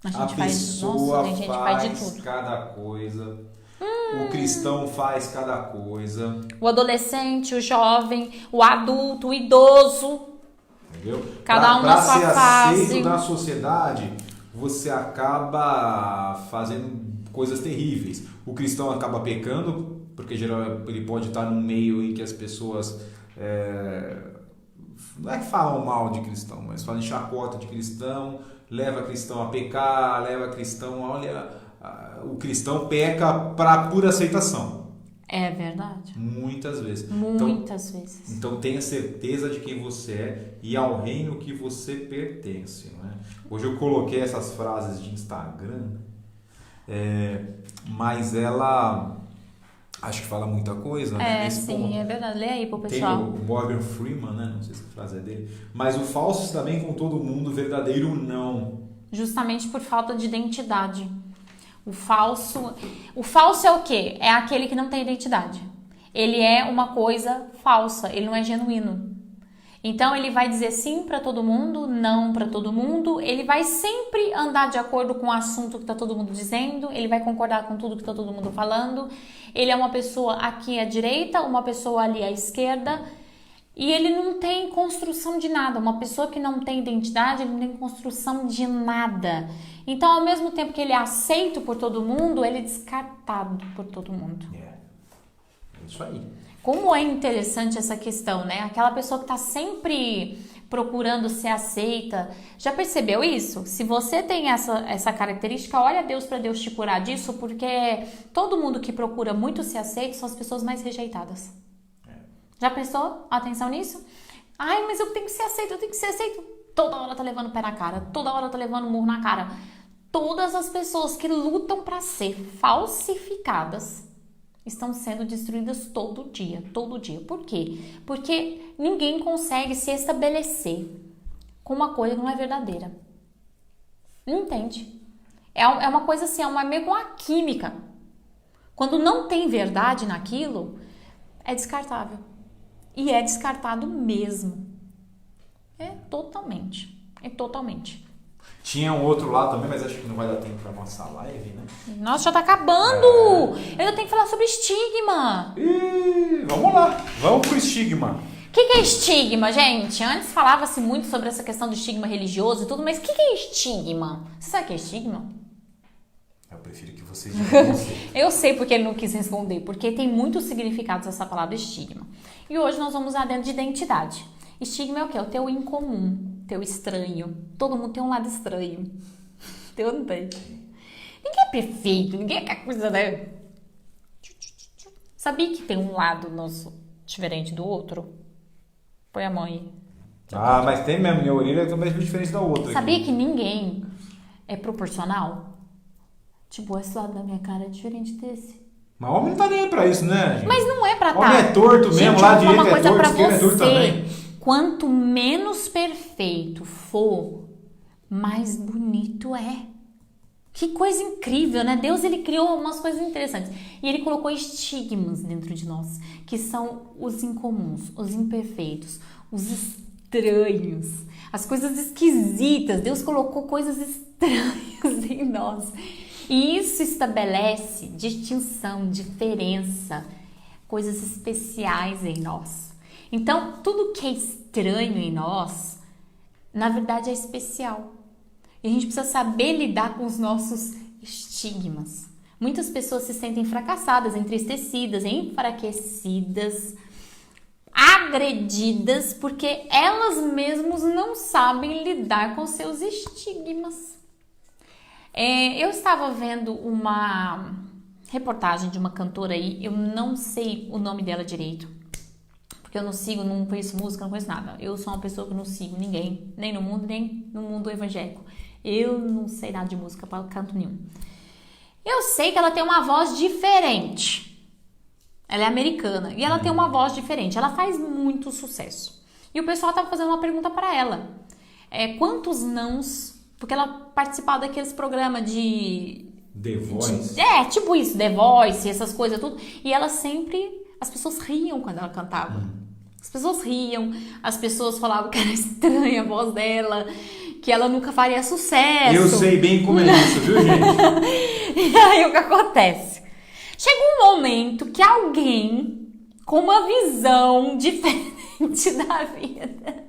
a pessoa faz cada coisa, o cristão faz cada coisa. O adolescente, o jovem, o adulto, o idoso... Entendeu? Cada um na sua fase. Para ser aceito na sociedade, você acaba fazendo coisas terríveis. O cristão acaba pecando, porque geralmente ele pode estar num meio em que as pessoas não é que falam mal de cristão, mas falam chacota de cristão, leva cristão a pecar, leva cristão, o cristão peca para pura aceitação. É verdade. Muitas vezes. Muitas vezes. Então tenha certeza de quem você é e ao reino que você pertence. Né? Hoje eu coloquei essas frases de Instagram, mas ela acho que fala muita coisa. Né? Sim, ponto. É verdade. Lê aí pro Tem pessoal. o Morgan Freeman, né? Não sei se a frase é dele. Mas o falso está bem com todo mundo, o verdadeiro não. Justamente por falta de identidade. O falso é o quê? É aquele que não tem identidade. Ele é uma coisa falsa, ele não é genuíno. Então ele vai dizer sim para todo mundo, não para todo mundo, ele vai sempre andar de acordo com o assunto que está todo mundo dizendo, ele vai concordar com tudo que está todo mundo falando, ele é uma pessoa aqui à direita, uma pessoa ali à esquerda, e ele não tem construção de nada. Uma pessoa que não tem identidade, ele não tem construção de nada. Então, ao mesmo tempo que ele é aceito por todo mundo, ele é descartado por todo mundo. É isso aí. Como é interessante essa questão, né? Aquela pessoa que está sempre procurando ser aceita. Já percebeu isso? Se você tem essa característica, olha a Deus para Deus te curar disso, porque todo mundo que procura muito ser aceito são as pessoas mais rejeitadas. Já prestou atenção nisso? Ai, mas eu tenho que ser aceito, eu tenho que ser aceito. Toda hora tá levando pé na cara, toda hora tá levando murro na cara. Todas as pessoas que lutam para ser falsificadas estão sendo destruídas todo dia, todo dia. Por quê? Porque ninguém consegue se estabelecer com uma coisa que não é verdadeira. Não entende? É uma coisa assim, meio que uma química. Quando não tem verdade naquilo, é descartável. E é descartado mesmo. É totalmente. Tinha um outro lá também, mas acho que não vai dar tempo pra nossa live, né? Nossa, já tá acabando! Eu tenho que falar sobre estigma. Vamos lá, vamos pro estigma. O que é estigma, gente? Antes falava-se muito sobre essa questão do estigma religioso e tudo, mas o que é estigma? Você sabe o que é estigma? Eu prefiro que vocês digam. Eu sei porque ele não quis responder, porque tem muitos significados essa palavra estigma. E hoje nós vamos lá dentro de identidade. Estigma é o quê? É o teu incomum, teu estranho. Todo mundo tem um lado estranho. Teu não tem. Ninguém é perfeito, ninguém é aquela coisa, né? Sabia que tem um lado nosso diferente do outro? Põe a mão aí. Mas tem mesmo, minha orelha é totalmente diferente da outra. Sabia aqui. que ninguém é proporcional? Tipo, esse lado da minha cara é diferente desse. Mas homem não tá nem aí pra isso, né, gente? Mas não é pra homem é torto mesmo, gente, lá direito uma coisa é torto, pra esquerda é torto também. Quanto menos perfeito for, mais bonito é. Que coisa incrível, né? Deus, ele criou umas coisas interessantes. E ele colocou estigmas dentro de nós, que são os incomuns, os imperfeitos, os estranhos, as coisas esquisitas. Deus colocou coisas estranhas em nós. E isso estabelece distinção, diferença, coisas especiais em nós. Então, tudo que é estranho em nós, na verdade é especial. E a gente precisa saber lidar com os nossos estigmas. Muitas pessoas se sentem fracassadas, entristecidas, enfraquecidas, agredidas, porque elas mesmas não sabem lidar com seus estigmas. Eu estava vendo uma reportagem de uma cantora aí, eu não sei o nome dela direito, porque eu não sigo, não conheço música, não conheço nada. Eu sou uma pessoa que não sigo ninguém, nem no mundo, nem no mundo evangélico. Eu não sei nada de música para canto nenhum. Eu sei que ela tem uma voz diferente. Ela é americana e ela tem uma voz diferente. Ela faz muito sucesso. E o pessoal estava fazendo uma pergunta para ela. Quantos nãos... Porque ela participava daqueles programas de... The Voice. Tipo isso, The Voice, essas coisas tudo. E ela sempre... As pessoas riam quando ela cantava. As pessoas riam. As pessoas falavam que era estranha a voz dela. Que ela nunca faria sucesso. Eu sei bem como é isso, viu, gente? E aí o que acontece? Chega um momento que alguém com uma visão diferente da vida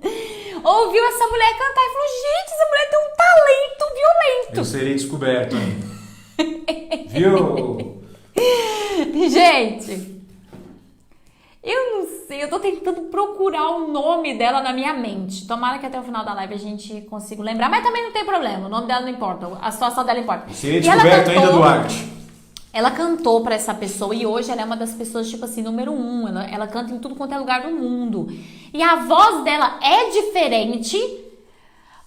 ouviu essa mulher cantar e falou: gente, essa mulher tem um talento violento. Eu serei descoberto ainda. Viu? Gente, eu não sei, eu tô tentando procurar o nome dela na minha mente. Tomara que até o final da live a gente consiga lembrar, mas também não tem problema, o nome dela não importa, a situação dela importa. Seria descoberto ainda, Duarte. Ela cantou pra essa pessoa e hoje ela é uma das pessoas, tipo assim, número 1. Ela canta em tudo quanto é lugar do mundo. E a voz dela é diferente,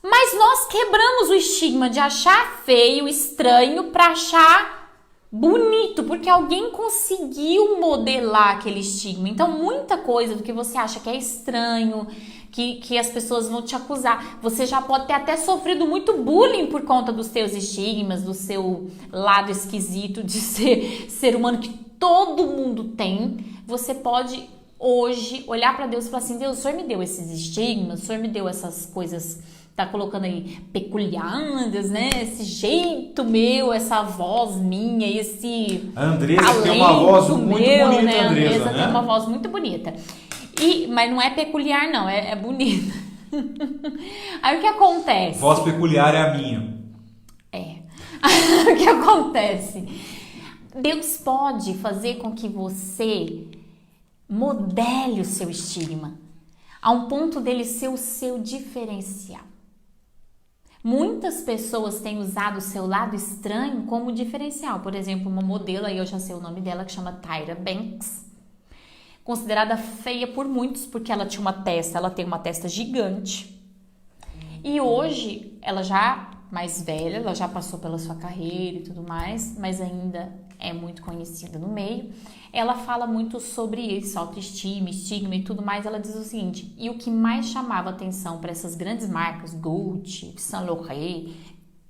mas nós quebramos o estigma de achar feio, estranho, pra achar bonito, porque alguém conseguiu modelar aquele estigma. Então, muita coisa do que você acha que é estranho, que as pessoas vão te acusar, você já pode ter até sofrido muito bullying por conta dos seus estigmas, do seu lado esquisito de ser humano, que todo mundo tem. Você pode hoje olhar para Deus e falar assim: Deus, o Senhor me deu esses estigmas, o Senhor me deu essas coisas, tá colocando aí peculiares, né? Esse jeito meu, essa voz minha, esse a Andressa tem uma voz muito bonita, né? A Andressa, né? Tem uma voz muito bonita. Mas não é peculiar, não, é bonita. Aí o que acontece? Voz peculiar é a minha. O que acontece? Deus pode fazer com que você modele o seu estigma. a um ponto dele ser o seu diferencial. Muitas pessoas têm usado o seu lado estranho como diferencial. Por exemplo, uma modelo, aí eu já sei o nome dela, que chama Tyra Banks. Considerada feia por muitos, porque ela tem uma testa gigante. E hoje, ela já mais velha, ela já passou pela sua carreira e tudo mais, mas ainda é muito conhecida no meio. Ela fala muito sobre isso, autoestima, estigma e tudo mais. Ela diz o seguinte: e o que mais chamava atenção para essas grandes marcas, Gucci, Saint Laurent,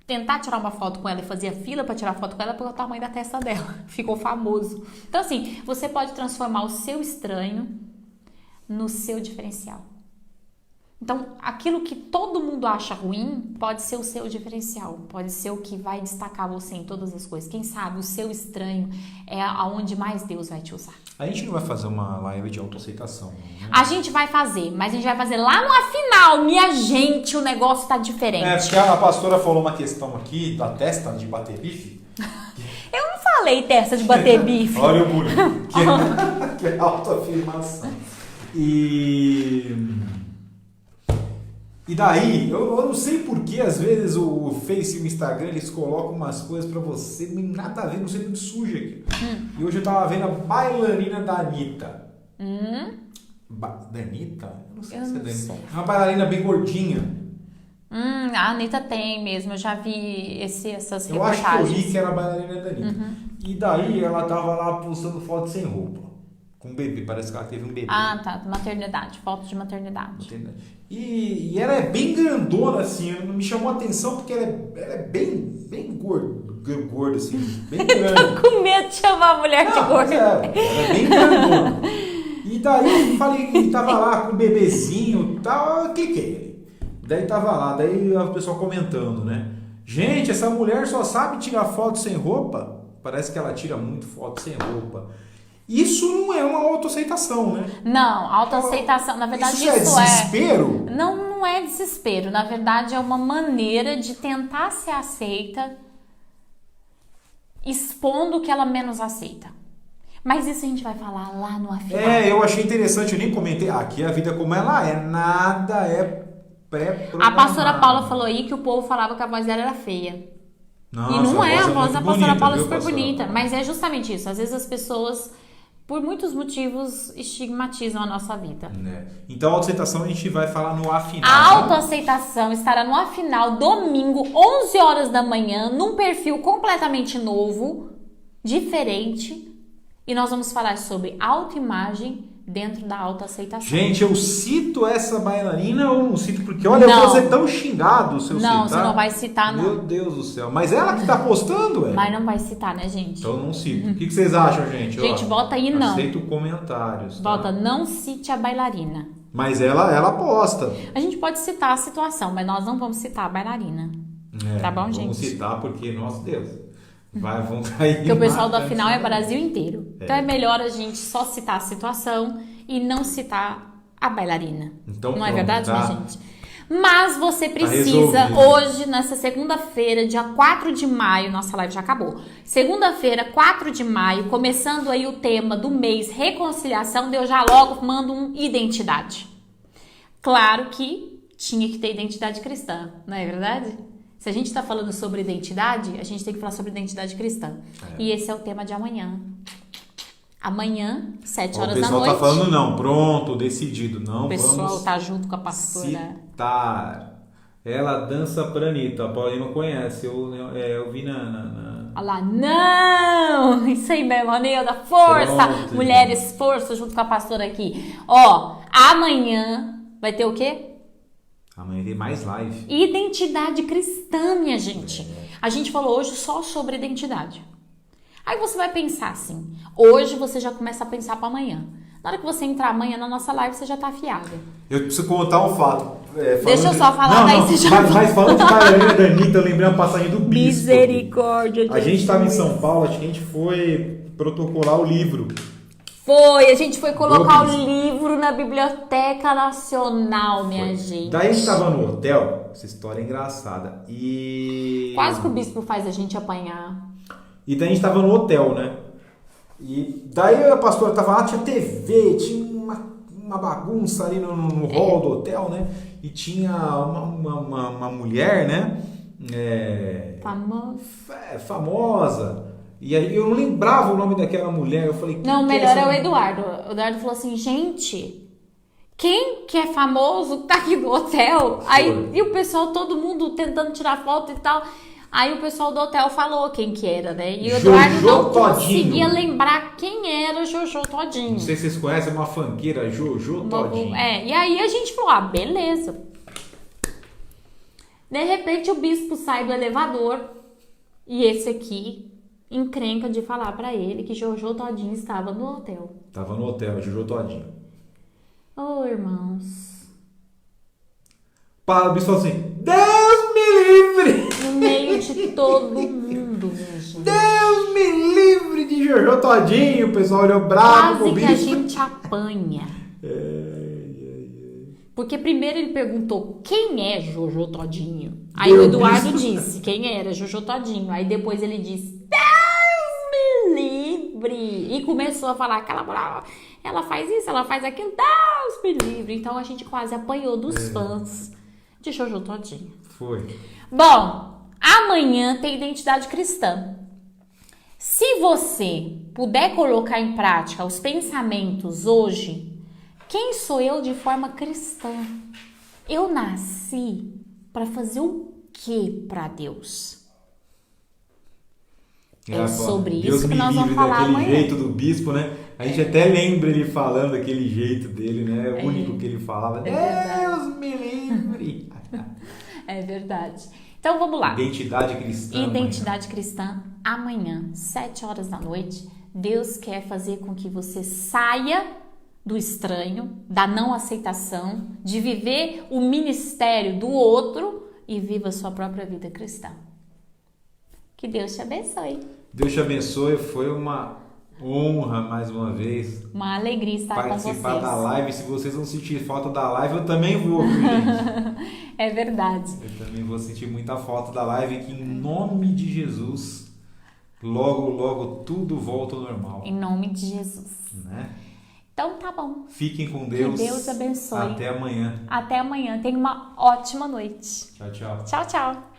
tentar tirar uma foto com ela e fazia fila para tirar foto com ela pelo tamanho da testa dela. Ficou famoso. Então, assim, você pode transformar o seu estranho no seu diferencial. Então, aquilo que todo mundo acha ruim pode ser o seu diferencial, pode ser o que vai destacar você em todas as coisas. Quem sabe o seu estranho é aonde mais Deus vai te usar. A gente não vai fazer uma live de autoaceitação, né? A gente vai fazer, mas a gente vai fazer lá no final. Minha gente, o negócio tá diferente. Porque a pastora falou uma questão aqui da testa de bater bife. Eu não falei testa de bater bife. Olha o bullying, que é autoafirmação. E daí, eu não sei porque às vezes o Face e o Instagram eles colocam umas coisas pra você, nada a ver, não sei muito suja aqui. E hoje eu tava vendo a bailarina da Anitta. Da Anitta? Eu não sei se é da Anitta. É uma bailarina bem gordinha. A Anitta tem mesmo, eu já vi essas reportagens. Eu acho que eu vi que era a bailarina da Anitta. E daí ela tava lá postando foto sem roupa. Com um bebê, parece que ela teve um bebê. Ah, tá, maternidade, foto de maternidade. E ela é bem grandona, assim, me chamou a atenção porque ela é bem gorda, assim, bem grande. Com medo de chamar a mulher de gorda. Ela é bem grandona. E daí eu falei que ele tava lá com o bebezinho e tal, eu cliquei. Daí tava lá, daí o pessoal comentando, né? Gente, essa mulher só sabe tirar foto sem roupa. Parece que ela tira muito foto sem roupa. Isso não é uma autoaceitação, né? Não, autoaceitação, na verdade isso é desespero? Não é desespero, na verdade é uma maneira de tentar ser aceita expondo o que ela menos aceita. Mas isso a gente vai falar lá no afinal. Eu achei interessante, eu nem comentei. Aqui a vida como ela é, nada é pré-programado. A pastora Paula falou aí que o povo falava que a voz dela era feia. Nossa, e não é, a voz da pastora Paula é super pastora? bonita, mas é justamente isso. Às vezes as pessoas, por muitos motivos, estigmatizam a nossa vida. Então a autoaceitação a gente vai falar no afinal. A autoaceitação estará no afinal, domingo, 11 horas da manhã, num perfil completamente novo, diferente, e nós vamos falar sobre autoimagem dentro da autoaceitação. Gente, eu cito essa bailarina ou não cito? Porque olha, eu vou ser tão xingado se eu citar. Não, você não vai citar, não. Meu Deus do céu. Mas ela que tá postando, ué. Mas não vai citar, né, gente? Então eu não cito. O que vocês acham, gente? Gente, bota aí não. Aceito comentários. Tá? Bota, não cite a bailarina. Mas ela posta. A gente pode citar a situação, mas nós não vamos citar a bailarina. Tá bom, gente? Vamos citar porque, nosso Deus, vão cair. Porque o pessoal da final é Brasil inteiro. Então é melhor a gente só citar a situação e não citar a bailarina. Então, não é verdade, minha gente? Mas você precisa, hoje, nessa segunda-feira, dia 4 de maio, nossa live já acabou. Segunda-feira, 4 de maio, começando aí o tema do mês reconciliação, eu já logo mando um identidade. Claro que tinha que ter identidade cristã, não é verdade? Se a gente está falando sobre identidade, a gente tem que falar sobre identidade cristã. E esse é o tema de amanhã. Amanhã, 7 horas da noite. O pessoal tá falando não, pronto, decidido. Não, o pessoal vamos tá junto com a pastora. Citar. Ela dança pra Anitta. A Paulinha não conhece. Eu vi na... Olha lá, não! Isso aí mesmo, Anilda, força! Pronto, mulheres, gente. Força junto com a pastora aqui. Ó, amanhã vai ter o quê? Amanhã tem mais live. Identidade cristã, minha gente. A gente falou hoje só sobre identidade. Aí você vai pensar assim, hoje você já começa a pensar para amanhã. Na hora que você entrar amanhã na nossa live, você já tá afiada. Eu preciso contar um fato. Deixa eu só falar, daí você já... Mas falando de bailarina da Anitta, eu lembrei uma passagem do bispo. Misericórdia. A gente estava em São Paulo, acho que a gente foi protocolar o livro. A gente foi colocar o livro na Biblioteca Nacional, minha gente. Daí a gente tava no hotel, essa história é engraçada. E... Quase que o bispo faz a gente apanhar. E daí a gente tava no hotel, né? E daí a pastora tava lá, tinha TV, tinha uma bagunça ali no hall do hotel, né? E tinha uma mulher, né? Famosa. E aí eu não lembrava o nome daquela mulher. Eu falei, não, melhor é o Eduardo. O Eduardo falou assim, gente, quem que é famoso que tá aqui no hotel? Aí, e o pessoal, todo mundo tentando tirar foto e tal. Aí o pessoal do hotel falou quem que era, né? E o Eduardo não conseguia lembrar quem era Jojo Todinho. Não sei se vocês conhecem uma funkeira, Jojo Todinho. E aí a gente falou, beleza. De repente o bispo sai do elevador e esse aqui encrenca de falar pra ele que Jojo Todinho estava no hotel. Tava no hotel, Jojo Todinho. Irmãos. Para o bispo assim, Deus me livre! No meio de todo mundo, minha gente. Deus me livre de Jojo Todinho! O pessoal olhou bravo pro bispo. Quase que a gente apanha. Porque primeiro ele perguntou quem é Jojo Todinho. Aí o Eduardo disse quem era Jojo Todinho. Aí depois ele disse Deus me livre. E começou a falar aquela ela faz isso, ela faz aquilo, Deus me livre. Então a gente quase apanhou dos fãs de Jojo Todinho. Foi. Bom, amanhã tem identidade cristã. Se você puder colocar em prática os pensamentos hoje, quem sou eu de forma cristã? Eu nasci para fazer o que para Deus? É sobre Deus isso que nós vamos falar daquele amanhã. jeito do bispo, né? A gente até lembra ele falando daquele jeito dele, né? O único que ele falava. Deus me livre! É verdade. Então vamos lá. Identidade cristã. Identidade cristã amanhã, 7 horas da noite. Deus quer fazer com que você saia do estranho, da não aceitação, de viver o ministério do outro e viva a sua própria vida cristã. Que Deus te abençoe. Deus te abençoe. Foi uma honra mais uma vez. Uma alegria estar com vocês. Participar da live. Se vocês vão sentir falta da live, eu também vou, gente. É verdade. Eu também vou sentir muita falta da live, que em nome de Jesus, logo, logo tudo volta ao normal. Em nome de Jesus. Né? Então tá bom. Fiquem com Deus. Que Deus abençoe. Até amanhã. Até amanhã. Tenha uma ótima noite. Tchau, tchau. Tchau, tchau.